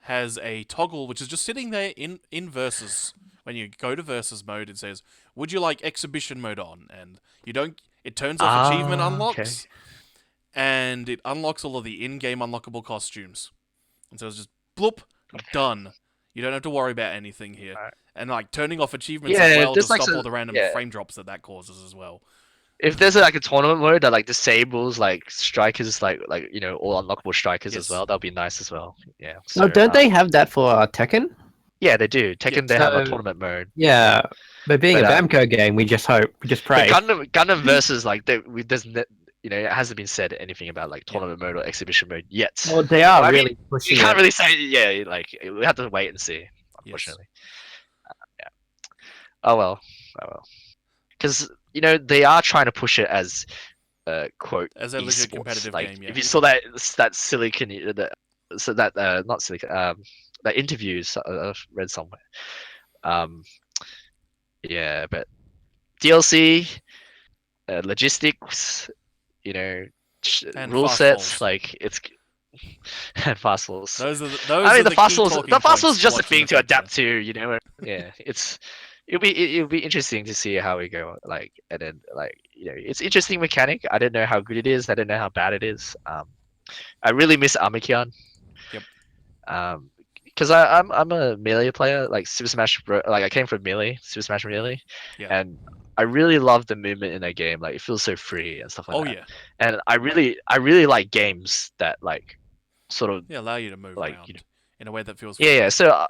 has a toggle which is just sitting there in Versus. When you go to Versus mode, it says, "Would you like exhibition mode on?" And you don't. It turns off achievement unlocks, and it unlocks all of the in-game unlockable costumes. And so it's just bloop, done. You don't have to worry about anything here. Alright. And like turning off achievements Yeah, as well to just like stop some- all the random yeah. frame drops that causes as well. If there's like a tournament mode that like disables like strikers, like all unlockable strikers Yes. as well, that'd be nice as well. Yeah. No, don't they have that for Tekken? Yeah, they do. Tekken, they have a so- tournament mode. Yeah, but being But, a Bamco game, we just pray. But Gundam versus like it hasn't been said anything about like tournament mode or exhibition mode yet. Well, they are I mean, really pushing You can't it. really say like we have to wait and see. Unfortunately. Yeah. Oh well. Because they are trying to push it as quote As a legit esports. competitive like, game, yeah. If you saw that Silicon not Silicon that interviews I've read somewhere. Yeah, but DLC, logistics, And rule fast sets, falls. like it's and fast falls. Those are the fast key falls. talking The fast falls points is just a watching thing the to future. adapt to. Yeah, it'll be interesting to see how we go. Like, and then it's interesting mechanic. I don't know how good it is. I don't know how bad it is. I really miss Amikyan. Yep. Because I'm a melee player, like Super Smash Bros. Like I came from melee, Super Smash Melee, Yeah. and I really love the movement in that game. Like it feels so free and stuff like Oh that. yeah, And I really like games that like sort of yeah, allow you to move like, around in a way that feels. yeah. So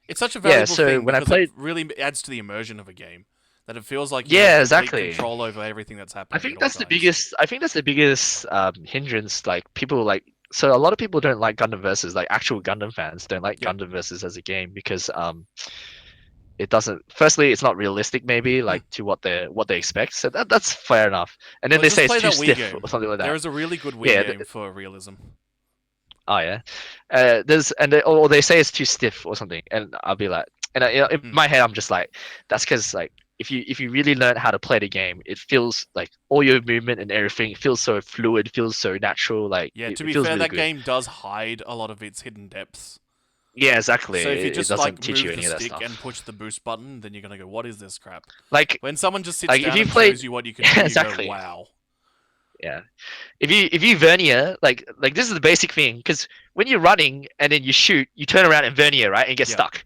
It's such a valuable so thing when I because played- it really adds to the immersion of a game. That it feels like you Yeah, have complete exactly. control over everything that's happening. I think at all that's the times. biggest. I think that's the biggest hindrance. Like people like. So a lot of people don't like Gundam Versus. Like actual Gundam fans don't like Yeah. Gundam Versus as a game because it doesn't. Firstly, it's not realistic. Maybe like to what they expect. So that's fair enough. And then Well, they just say play it's too that Wii stiff game. or something like that. There is a really good Wii Yeah, game for realism. Oh yeah, or they say it's too stiff or something, and I'll be like, and in my head I'm just like, that's because like if you really learn how to play the game, it feels like all your movement and everything feels so fluid, feels so natural. Like Yeah, it to be feels fair, really that good. game does hide a lot of its hidden depths. Yeah, exactly. So if you It just doesn't like teach move you the any of that stick stuff. and push the boost button, then you're gonna go, "What is this crap?" Like When someone just sits Like, if down you and played- shows you what you can do, Exactly. you go, "Wow." Yeah. If you vernier, like this is the basic thing, because when you're running and then you shoot, you turn around and vernier, right, and get Yeah. stuck.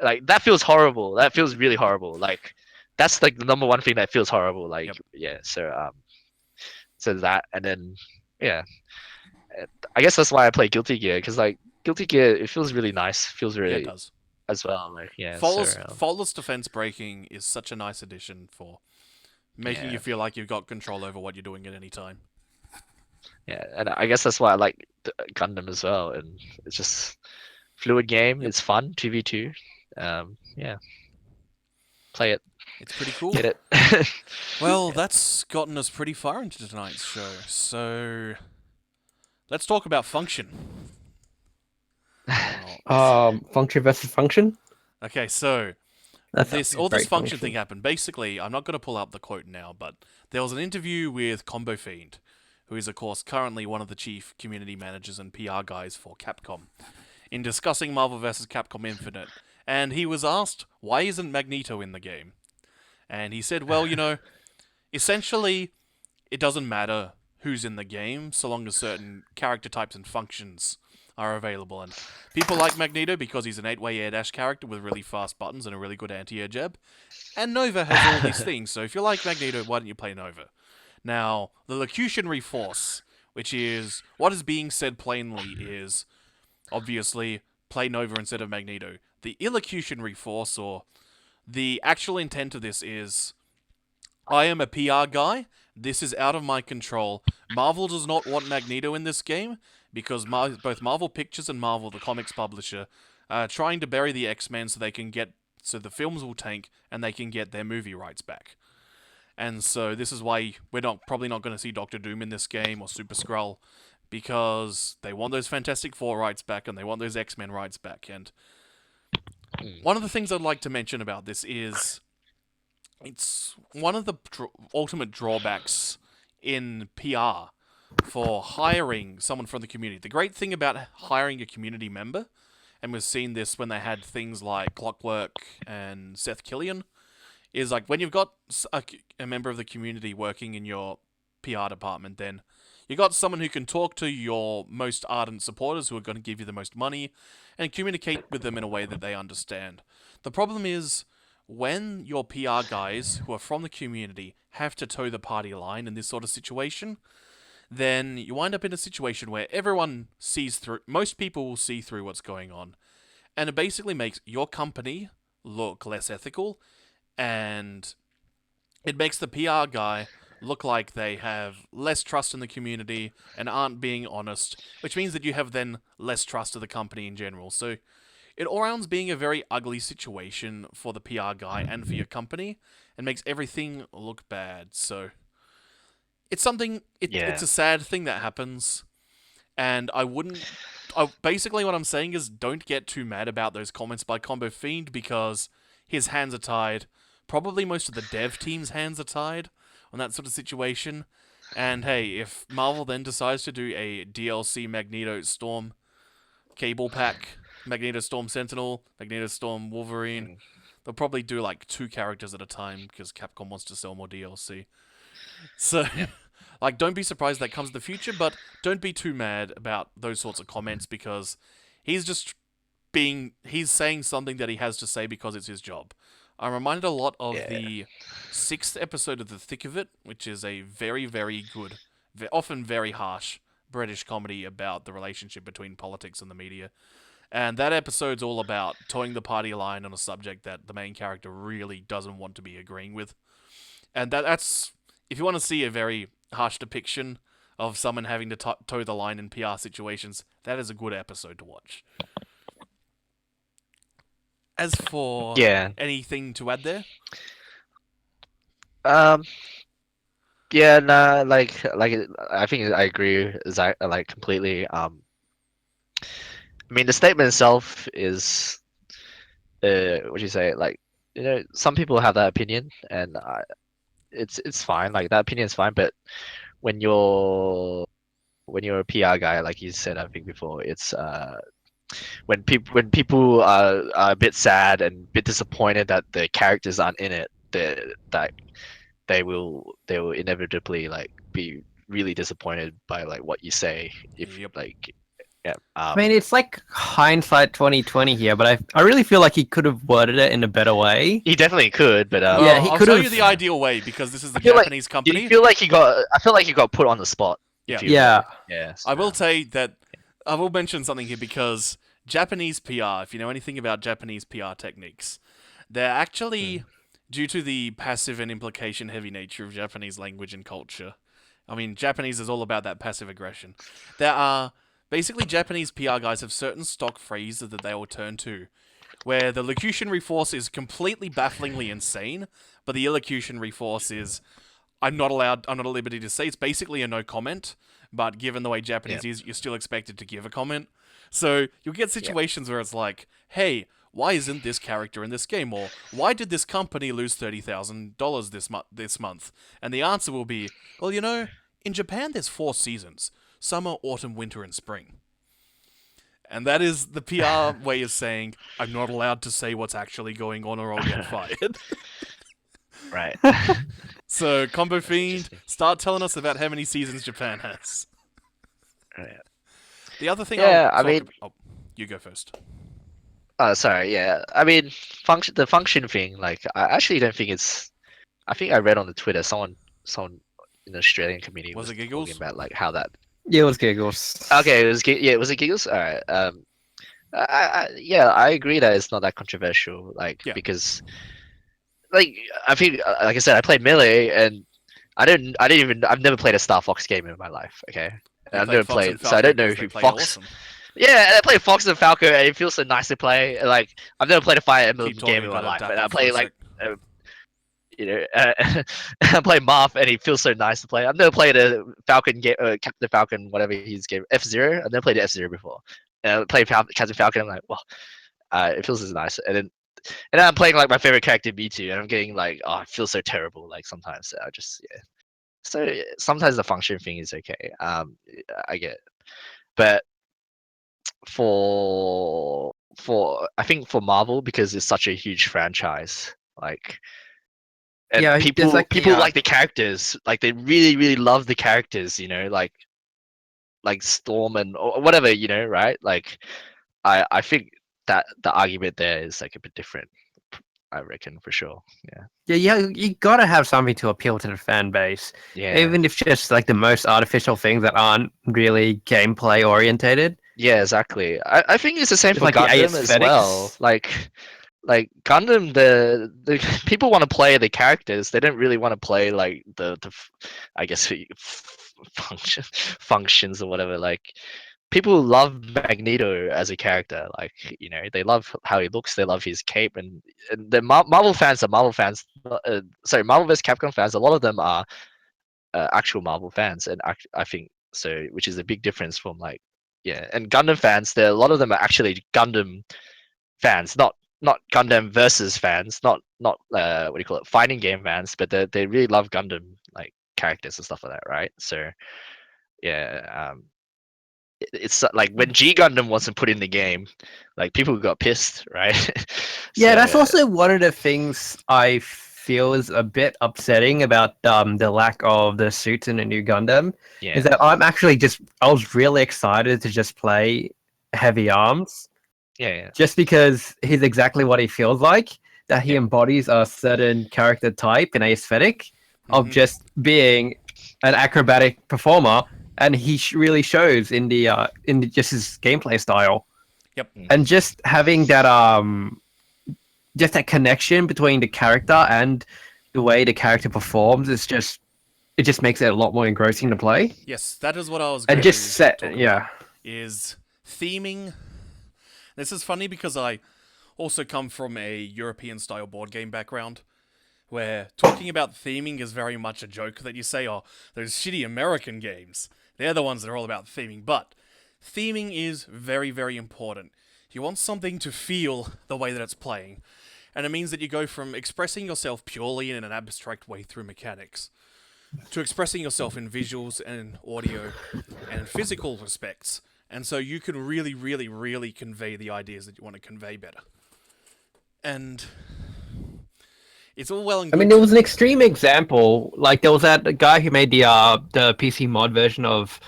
Like that feels horrible. That feels really horrible. Like that's like the number one thing that feels horrible. Like Yep. yeah. So that, and then yeah, I guess that's why I play Guilty Gear, because like Guilty Gear, it feels really nice. Feels Yeah, it really does. as well. Like yeah. Faultless defense breaking is such a nice addition for making Yeah. you feel like you've got control over what you're doing at any time. Yeah, and I guess that's why I like Gundam as well. And it's just fluid game. Yep. It's fun. 2v2. Yeah. Play it. It's pretty cool. Get it. Well, that's gotten us pretty far into tonight's show, so let's talk about function. Function versus function. Okay, so That's this a great function thing happened. Basically, I'm not going to pull up the quote now, but there was an interview with Combo Fiend, who is of course currently one of the chief community managers and PR guys for Capcom, in discussing Marvel vs. Capcom Infinite, and he was asked, why isn't Magneto in the game? And he said, well, essentially, it doesn't matter who's in the game, so long as certain character types and functions are available. And people like Magneto because he's an 8-way air dash character with really fast buttons and a really good anti-air jab. And Nova has all these things, so if you like Magneto, why don't you play Nova? Now, the locutionary force, which is what is being said plainly, is obviously play Nova instead of Magneto. The illocutionary force, or the actual intent of this, is I am a PR guy. This is out of my control. Marvel does not want Magneto in this game because both Marvel Pictures and Marvel, the comics publisher, are trying to bury the X-Men so the films will tank and they can get their movie rights back. And so this is why we're probably not going to see Doctor Doom in this game or Super Skrull, because they want those Fantastic Four rights back and they want those X-Men rights back. And one of the things I'd like to mention about this is it's one of the ultimate drawbacks in PR for hiring someone from the community. The great thing about hiring a community member, and we've seen this when they had things like Clockwork and Seth Killian, is like when you've got a member of the community working in your PR department, then you got someone who can talk to your most ardent supporters who are going to give you the most money and communicate with them in a way that they understand. The problem is when your PR guys who are from the community have to toe the party line in this sort of situation, then you wind up in a situation where most people will see through what's going on, and it basically makes your company look less ethical, and it makes the PR guy look like they have less trust in the community and aren't being honest, which means that you have then less trust of the company in general. So it all rounds being a very ugly situation for the PR guy and for your company, and makes everything look bad. So it's something. It's a sad thing that happens, and basically what I'm saying is don't get too mad about those comments by Combo Fiend, because his hands are tied. Probably most of the dev team's hands are tied on that sort of situation. And hey, if Marvel then decides to do a DLC Magneto Storm cable pack, Magneto Storm Sentinel, Magneto Storm Wolverine, they'll probably do like 2 characters at a time because Capcom wants to sell more DLC. So, like, don't be surprised that comes in the future, but don't be too mad about those sorts of comments, because he's saying something that he has to say because it's his job. I'm reminded a lot of the 6th episode of The Thick of It, which is a very, very good, often very harsh British comedy about the relationship between politics and the media. And that episode's all about towing the party line on a subject that the main character really doesn't want to be agreeing with. And that's, if you want to see a very harsh depiction of someone having to toe the line in PR situations, that is a good episode to watch. As for anything to add there? Yeah, nah, like I think I agree, like completely. I mean, the statement itself is, what do you say? Like, some people have that opinion, and it's fine. Like that opinion is fine, but when you're a PR guy, like you said, I think before, it's when people are a bit sad and a bit disappointed that the characters aren't in it, that they will inevitably like be really disappointed by like what you say. If Yep. like, yeah, I mean, it's like hindsight 2020 here, but I really feel like he could have worded it in a better way. he definitely could, but Well, Yeah, he I'll could tell have- you the ideal way because this is the I feel like- Japanese do company. you feel like he got? I feel like he got put on the spot. Yeah. Yeah. Yeah. I will say that I will mention something here because Japanese PR, if you know anything about Japanese PR techniques, they're actually, due to the passive and implication heavy nature of Japanese language and culture. I mean, Japanese is all about that passive aggression. There are basically Japanese PR guys have certain stock phrases that they will turn to, where the locutionary force is completely bafflingly insane, but the illocutionary force is I'm not at liberty to say. It's basically a no comment, but given the way Japanese is, you're still expected to give a comment. So you'll get situations where it's like, hey, why isn't this character in this game? Or why did this company lose $30,000 this month? And the answer will be, well, in Japan there's 4 seasons. Summer, autumn, winter, and spring. And that is the PR way of saying, I'm not allowed to say what's actually going on or I'll get fired. Right. So, Combo Fiend, interesting. start telling us about how many seasons Japan has. Right. The other thing Yeah, I'll I mean- talk about... Oh, you go first. Oh, sorry. Yeah, I mean, the function thing. Like, I actually don't think it's. I think I read on the Twitter someone in the Australian community Was it talking Giggles? about like how that. Yeah, it was giggles. Okay, was it Giggles? All right. Yeah, I agree that it's not that controversial. Like, Yeah. because, like, I think, like I said, I played Melee, and I've never played a Star Fox game in my life. Okay, You I've played never Fox and played, so I don't Falco know 'cause they who played Fox. awesome. Yeah, and I play Fox and Falco, and it feels so nice to play. Like, I've never played a Fire Emblem Keep game talking in my about life, it, and I Dapper, play for a like, sec. I play Marth, and he feels so nice to play. I've never played a Falcon game, Captain Falcon, whatever his game, F-Zero. I've never played F-Zero before. And I played Captain Falcon. I'm like, well, it feels so nice. And then I'm playing like my favorite character, Mewtwo, and I'm getting like, oh, it feels so terrible. Like sometimes, so I just yeah. So sometimes the function thing is okay. I get it. But for I think for Marvel, because it's such a huge franchise, like, and Yeah, there's like people the, like the characters, like they really love the characters, like Storm and or whatever, right? Like I think that the argument there is like a bit different. I reckon for sure. you gotta have something to appeal to the fan base, Yeah. even if just like the most artificial things that aren't really gameplay orientated. Yeah, exactly. I think it's the same Just for like the Gundam as well. aesthetics. Like Gundam, the people want to play the characters. They don't really want to play like I guess functions or whatever. Like people love Magneto as a character. Like they love how he looks. They love his cape, and the Marvel fans are Marvel fans. Sorry, Marvel vs. Capcom fans. A lot of them are actual Marvel fans, and I think so, which is a big difference from like and Gundam fans. A lot of them are actually Gundam fans, not Gundam versus fans, not what do you call it, fighting game fans, but they really love Gundam like characters and stuff like that, right? So yeah, it's like when G Gundam wasn't put in the game, like people got pissed, right? Yeah, that's So, also one of the things I feel is a bit upsetting about the lack of the suits in the new Gundam. yeah, Is that I was really excited to just play Heavy Arms, yeah, just because he's exactly what he feels like. That he Yeah. embodies a certain character type and aesthetic of Mhm. just being an acrobatic performer, and he really shows in just his gameplay style. Yep. And just having that just that connection between the character and the way the character performs it just makes it a lot more engrossing to play. Yes, that is what I was And going just to set talk yeah. about, is theming. This is funny because I also come from a European-style board game background, where talking about theming is very much a joke that you say, oh, those shitty American games, they're the ones that are all about theming, but theming is very, very important. You want something to feel the way that it's playing, and it means that you go from expressing yourself purely in an abstract way through mechanics, to expressing yourself in visuals and audio and physical respects, and so you can really, really, really convey the ideas that you want to convey better. And It's all well and I good. mean, there was an extreme example. Like there was that guy who made the PC mod version of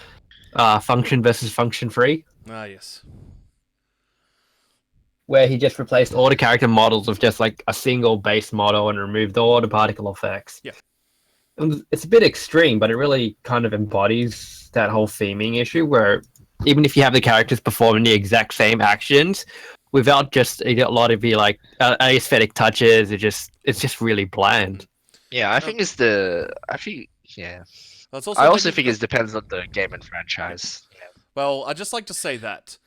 Function versus Function Free, Ah, yes. where he just replaced all the character models with just like a single base model and removed all the particle effects. Yeah. It's a bit extreme, but it really kind of embodies that whole theming issue where even if you have the characters performing the exact same actions, without just a lot of the like aesthetic touches, it's just really bland. Yeah, I think it's I think yeah. That's also I when also you've think got- it depends on the game and franchise. Yeah. Well, I'd just like to say that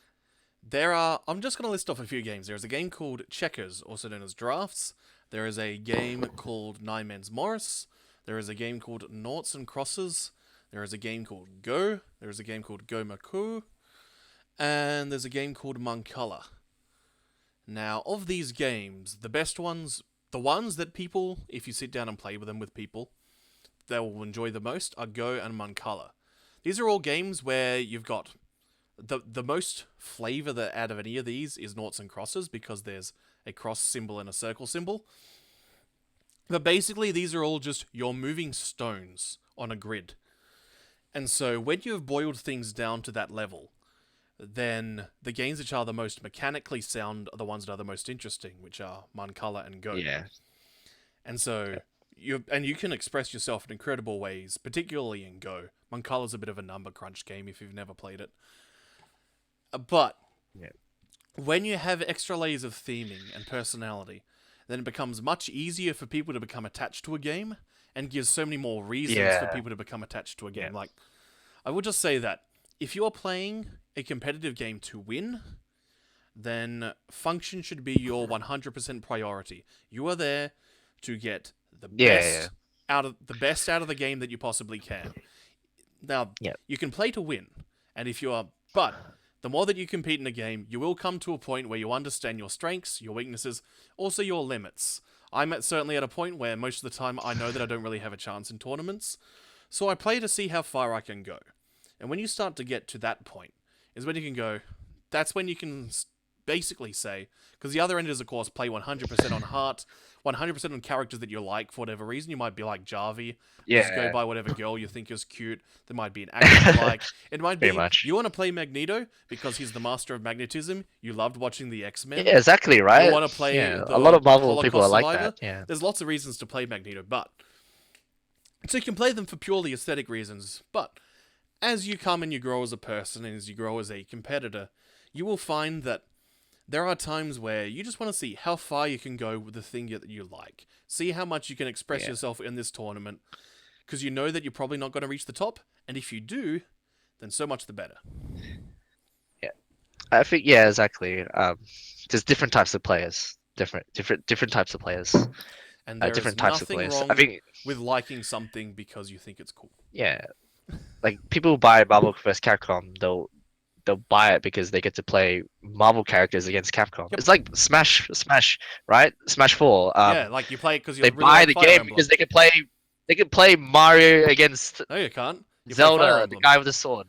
I'm just going to list off a few games. There's a game called Checkers, also known as Drafts. There is a game called Nine Men's Morris. There is a game called Noughts and Crosses. There is a game called Go. There is a game called Go Maku. And there's a game called Mancala. Now, of these games, the best ones, the ones that people, if you sit down and play with them with people, they will enjoy the most are Go and Mancala. These are all games where you've got the most flavor that out of any of these is Noughts and Crosses because there's a cross symbol and a circle symbol. But basically, these are all just you're moving stones on a grid. And so when you've boiled things down to that level, then the games which are the most mechanically sound are the ones that are the most interesting, which are Mancala and Go. Yeah. And so you can express yourself in incredible ways, particularly in Go. Mancala's a bit of a number crunch game if you've never played it. But Yeah. when you have extra layers of theming and personality, then it becomes much easier for people to become attached to a game and gives so many more reasons for people to become attached to a game. Yeah. Like, I would just say that if you're playing a competitive game to win, then function should be your 100% priority. You are there to get the best out of the game that you possibly can. Now, you can play to win, and but the more that you compete in a game, you will come to a point where you understand your strengths, your weaknesses, also your limits. I'm certainly at a point where most of the time I know that I don't really have a chance in tournaments, so I play to see how far I can go. And when you start to get to that point, is when you can go, that's when you can basically say, because the other end is, of course, play 100% on heart, 100% on characters that you like for whatever reason. You might be like Jarvie, just go by whatever girl you think is cute. There might be an actor you like. It might be, you want to play Magneto because he's the master of magnetism. You loved watching the X-Men. Yeah, exactly, right? You want to play a lot of Marvel people are like Survivor. that. Yeah. There's lots of reasons to play Magneto, but so you can play them for purely aesthetic reasons, but as you come and you grow as a person and as you grow as a competitor, you will find that there are times where you just want to see how far you can go with the thing that you like. See how much you can express yourself in this tournament, because you know that you're probably not going to reach the top, and if you do, then so much the better. Yeah, I think exactly. There's different types of players, different types of players, and there different is types of nothing players. wrong I think with liking something because you think it's cool. like people who buy Marvel vs. Capcom, they'll buy it because they get to play Marvel characters against Capcom. Yep. It's like Smash, right? Smash 4. Like you play it because you they really buy like the Fire game Emblem. because they can play Mario against No, you can't. You play Fire Zelda, the Emblem. guy with the sword.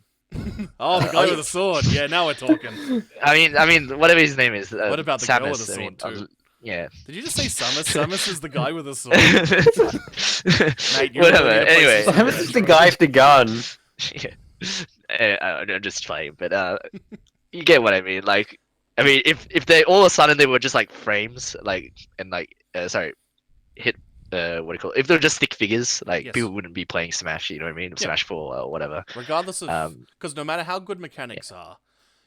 Oh, the guy with the sword. Yeah, now we're talking. I mean, whatever his name is. What about the girl with Samus, the sword too? Yeah. Did you just say Samus? Samus is the guy with the sword. Mate, you Whatever. really need to play Anyway, some Samus Smash is the Bros. guy with the gun. I'm just playing, but you get what I mean. Like, I mean, if they all of a sudden they were just like frames, like and like hit what do you call it? If they're just stick figures, like Yes. people wouldn't be playing Smash. You know what I mean? Smash 4 or whatever. Regardless of, because no matter how good mechanics are,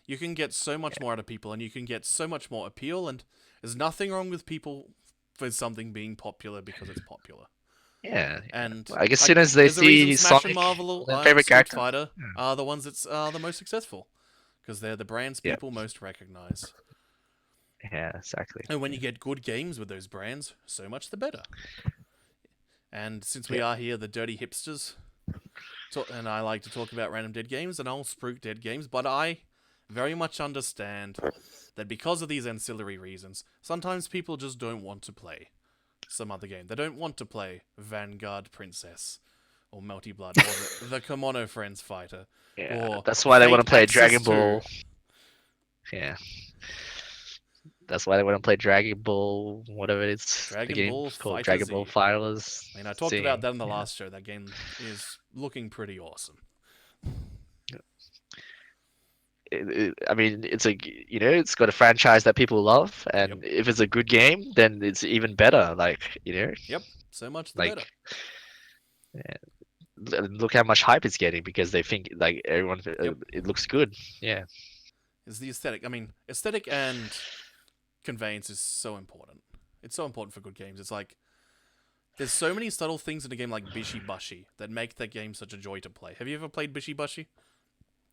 you can get so much more out of people, and you can get so much more appeal. And there's nothing wrong with people for something being popular because it's popular. Yeah. And Like as soon as they there's a reason see Smash Sonic, and Marvel, their favorite Street character, Fighter are the ones that are the most successful because they're the brands Yeah. people most recognize. yeah, exactly. And when you get good games with those brands, so much the better. And since we are here, the dirty hipsters, and I like to talk about random dead games, and I'll spruik dead games, but I very much understand that because of these ancillary reasons, sometimes people just don't want to play some other game. They don't want to play Vanguard Princess, or Melty Blood, or the Kimono Friends Fighter. Yeah, or that's why they want to Fate play Access Dragon 2. Ball. Yeah. That's why they want to play Dragon Ball, whatever it's the Dragon game Ball called, Fighter Dragon Ball Z. Fighters. I mean, I talked Z. about that in the Yeah. last show. That game is looking pretty awesome. I mean, it's it's got a franchise that people love, and Yep. if it's a good game, then it's even better. Like, Yep, so much the like better. look how much hype it's getting because they think like everyone Yep. it looks good. Yeah. Is the aesthetic. I mean, aesthetic and conveyance is so important. It's so important for good games. It's like there's so many subtle things in a game like Bishi Bushi that make that game such a joy to play. Have you ever played Bishi Bushi?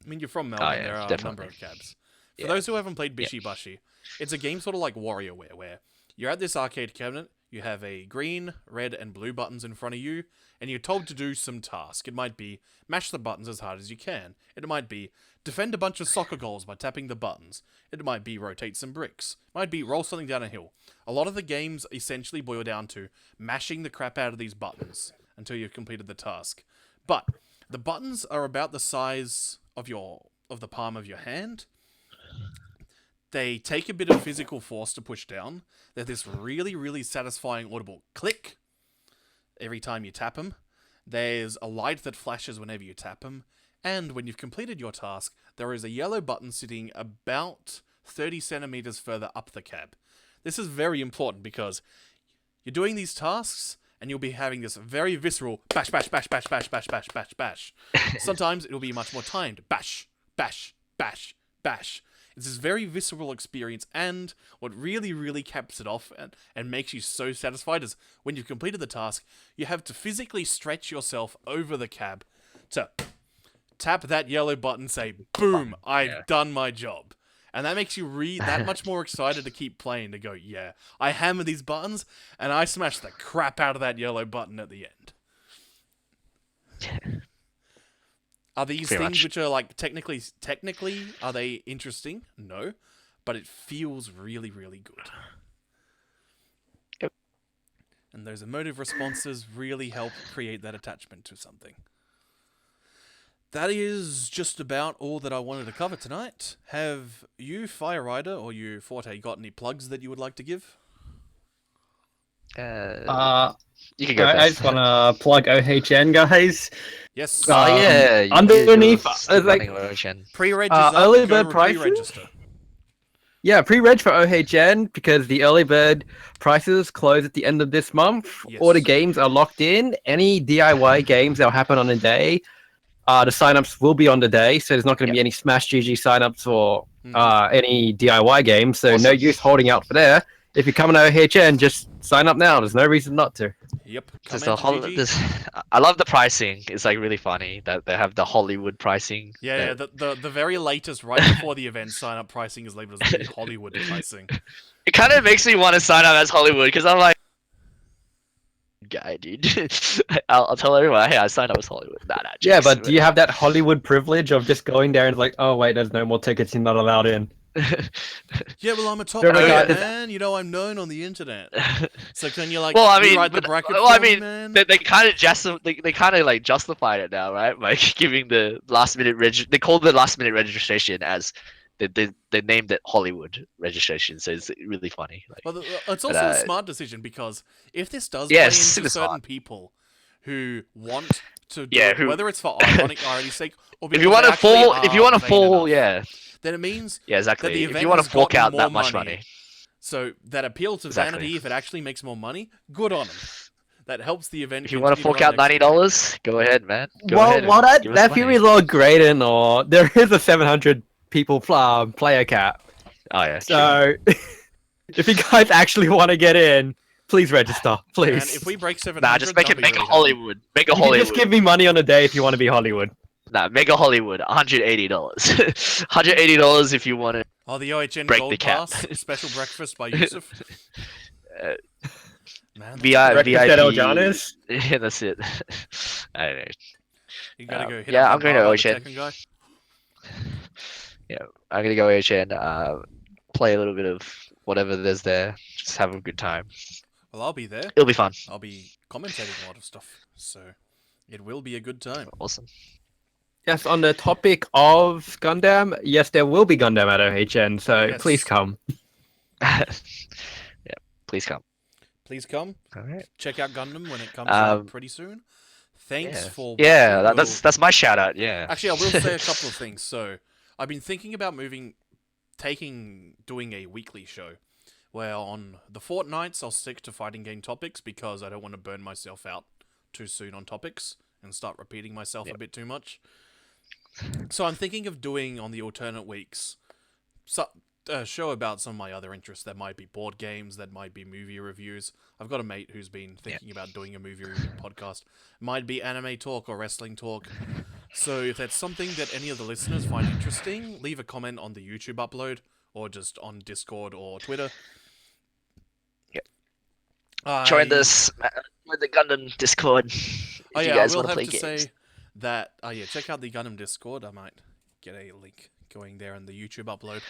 I mean, you're from Melbourne. yeah, There are a definitely. number of cabs. For Yeah. those who haven't played Bishi Bushi, it's a game sort of like WarioWare, where you're at this arcade cabinet, you have a green, red, and blue buttons in front of you, and you're told to do some task. It might be mash the buttons as hard as you can. It might be defend a bunch of soccer goals by tapping the buttons. It might be rotate some bricks. It might be roll something down a hill. A lot of the games essentially boil down to mashing the crap out of these buttons until you've completed the task. But the buttons are about the size of the palm of your hand. They take a bit of physical force to push down. There's this really, really satisfying audible click every time you tap them. There's a light that flashes whenever you tap them. And when you've completed your task, there is a yellow button sitting about 30 centimeters further up the cab. This is very important because you're doing these tasks and you'll be having this very visceral bash, bash, bash, bash, bash, bash, bash, bash, bash. Sometimes it'll be much more timed. Bash, bash, bash, bash. It's this very visceral experience, and what really, really caps it off and makes you so satisfied is when you've completed the task, you have to physically stretch yourself over the cab to tap that yellow button, say, boom, I've done my job. And that makes you that much more excited to keep playing, to go, yeah, I hammer these buttons, and I smash the crap out of that yellow button at the end. Are these Pretty things much. which are like technically, are they interesting? No, but it feels really, really good. Yep. And those emotive responses really help create that attachment to something. That is just about all that I wanted to cover tonight. Have you, Fire Rider, or you, Forte, got any plugs that you would like to give? You can go I first. just want to plug OHN, guys. Yes. Oh yeah, underneath, you're like, running Origin. Pre-reg is up. early Go bird prices? pre-register. Yeah, pre-reg for OHN because the early bird prices close at the end of this month. Yes. All the games are locked in. Any DIY games that will happen on the day, the signups will be on the day, so there's not going to be any Smash GG signups or any DIY games. So no Awesome. use holding out for there. If you're coming to OHN, just sign up now. There's no reason not to. Yep. There's Come in, GG. I love the pricing. It's like really funny that they have the Hollywood pricing. Yeah, that- the very latest, right before the event, sign-up pricing is labeled as the Hollywood pricing. It kind of makes me want to sign up as Hollywood because I'm like, guy, dude. I'll tell everyone, hey, I signed up as Hollywood. Nah, Yeah, jokes, but do you have that Hollywood privilege of just going there and it's like, oh wait, there's no more tickets, you're not allowed in? Yeah, well, I'm a top Remember, player, guys- man. You know, I'm known on the internet. So can you, like, Well, I mean, rewrite the but- bracket well, I for me, mean, man? they kind of they kind of like justified it now, right? Like giving the last minute they called the last minute registration as they named it Hollywood registration, so it's really funny. Like, Well, it's also a smart decision because if this does Yeah, play it's into super certain smart. people who want to do Yeah, it, who- whether it's for irony's sake or if because you want they to actually fall, if you are want to vain fall, enough, yeah, then it means exactly. the If event you want has to fork gotten out that more much money, so that appeal to Exactly. vanity, if it actually makes more money, good on them. That helps the event. if you want to continue fork out run next $90, go ahead, man. Go Well, ahead and while give us that money. theory is all great and all, there is a 700 people player cap. Oh yeah, true. So if you guys actually want to get in, please register, year. please. And if we break 700, Nah, just make I'll it be make really a Hollywood. Make a You can Hollywood. just give me money on the day if you want to be Hollywood. Nah, make a Hollywood. $180. $180 if you want to. happy. Oh, the OHN Break Gold the cap. Pass special breakfast by Yusuf. Uh, Man, VIP. Breakfast at El Janis. Yeah, that's it. I don't know. you gotta go hit yeah, up I'm that going to bar by the OHN. Tekken guy. Yeah, I'm gonna go HN. Play a little bit of whatever there's there. Just have a good time. Well, I'll be there. It'll be fun. I'll be commentating a lot of stuff, so it will be a good time. Awesome. Yes, on the topic of Gundam, yes, there will be Gundam at OHN, so Yes. please come. Yeah, please come. Please come. All right. Check out Gundam when it comes out Um, pretty soon. Thanks yeah, for yeah. watching. That's my shout out. Yeah. Actually, I will say a couple of things. So, I've been thinking about doing a weekly show, where on the fortnights I'll stick to fighting game topics because I don't want to burn myself out too soon on topics and start repeating myself a bit too much. So I'm thinking of doing on the alternate weeks a show about some of my other interests. That might be board games, that might be movie reviews. I've got a mate who's been thinking about doing a movie review podcast. Might be anime talk or wrestling talk. So if that's something that any of the listeners find interesting, leave a comment on the YouTube upload or just on Discord or Twitter. Join this. Join the Gundam Discord. Oh if you yeah, I guys will want to have play to games. say that. Oh yeah, check out the Gundam Discord. I might get a link going there in the YouTube upload.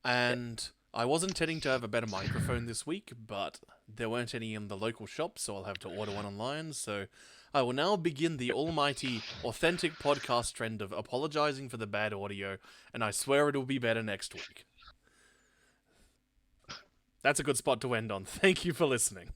And I was intending to have a better microphone this week, but there weren't any in the local shop, so I'll have to order one online. So I will now begin the almighty, authentic podcast trend of apologizing for the bad audio, and I swear it'll be better next week. That's a good spot to end on. Thank you for listening.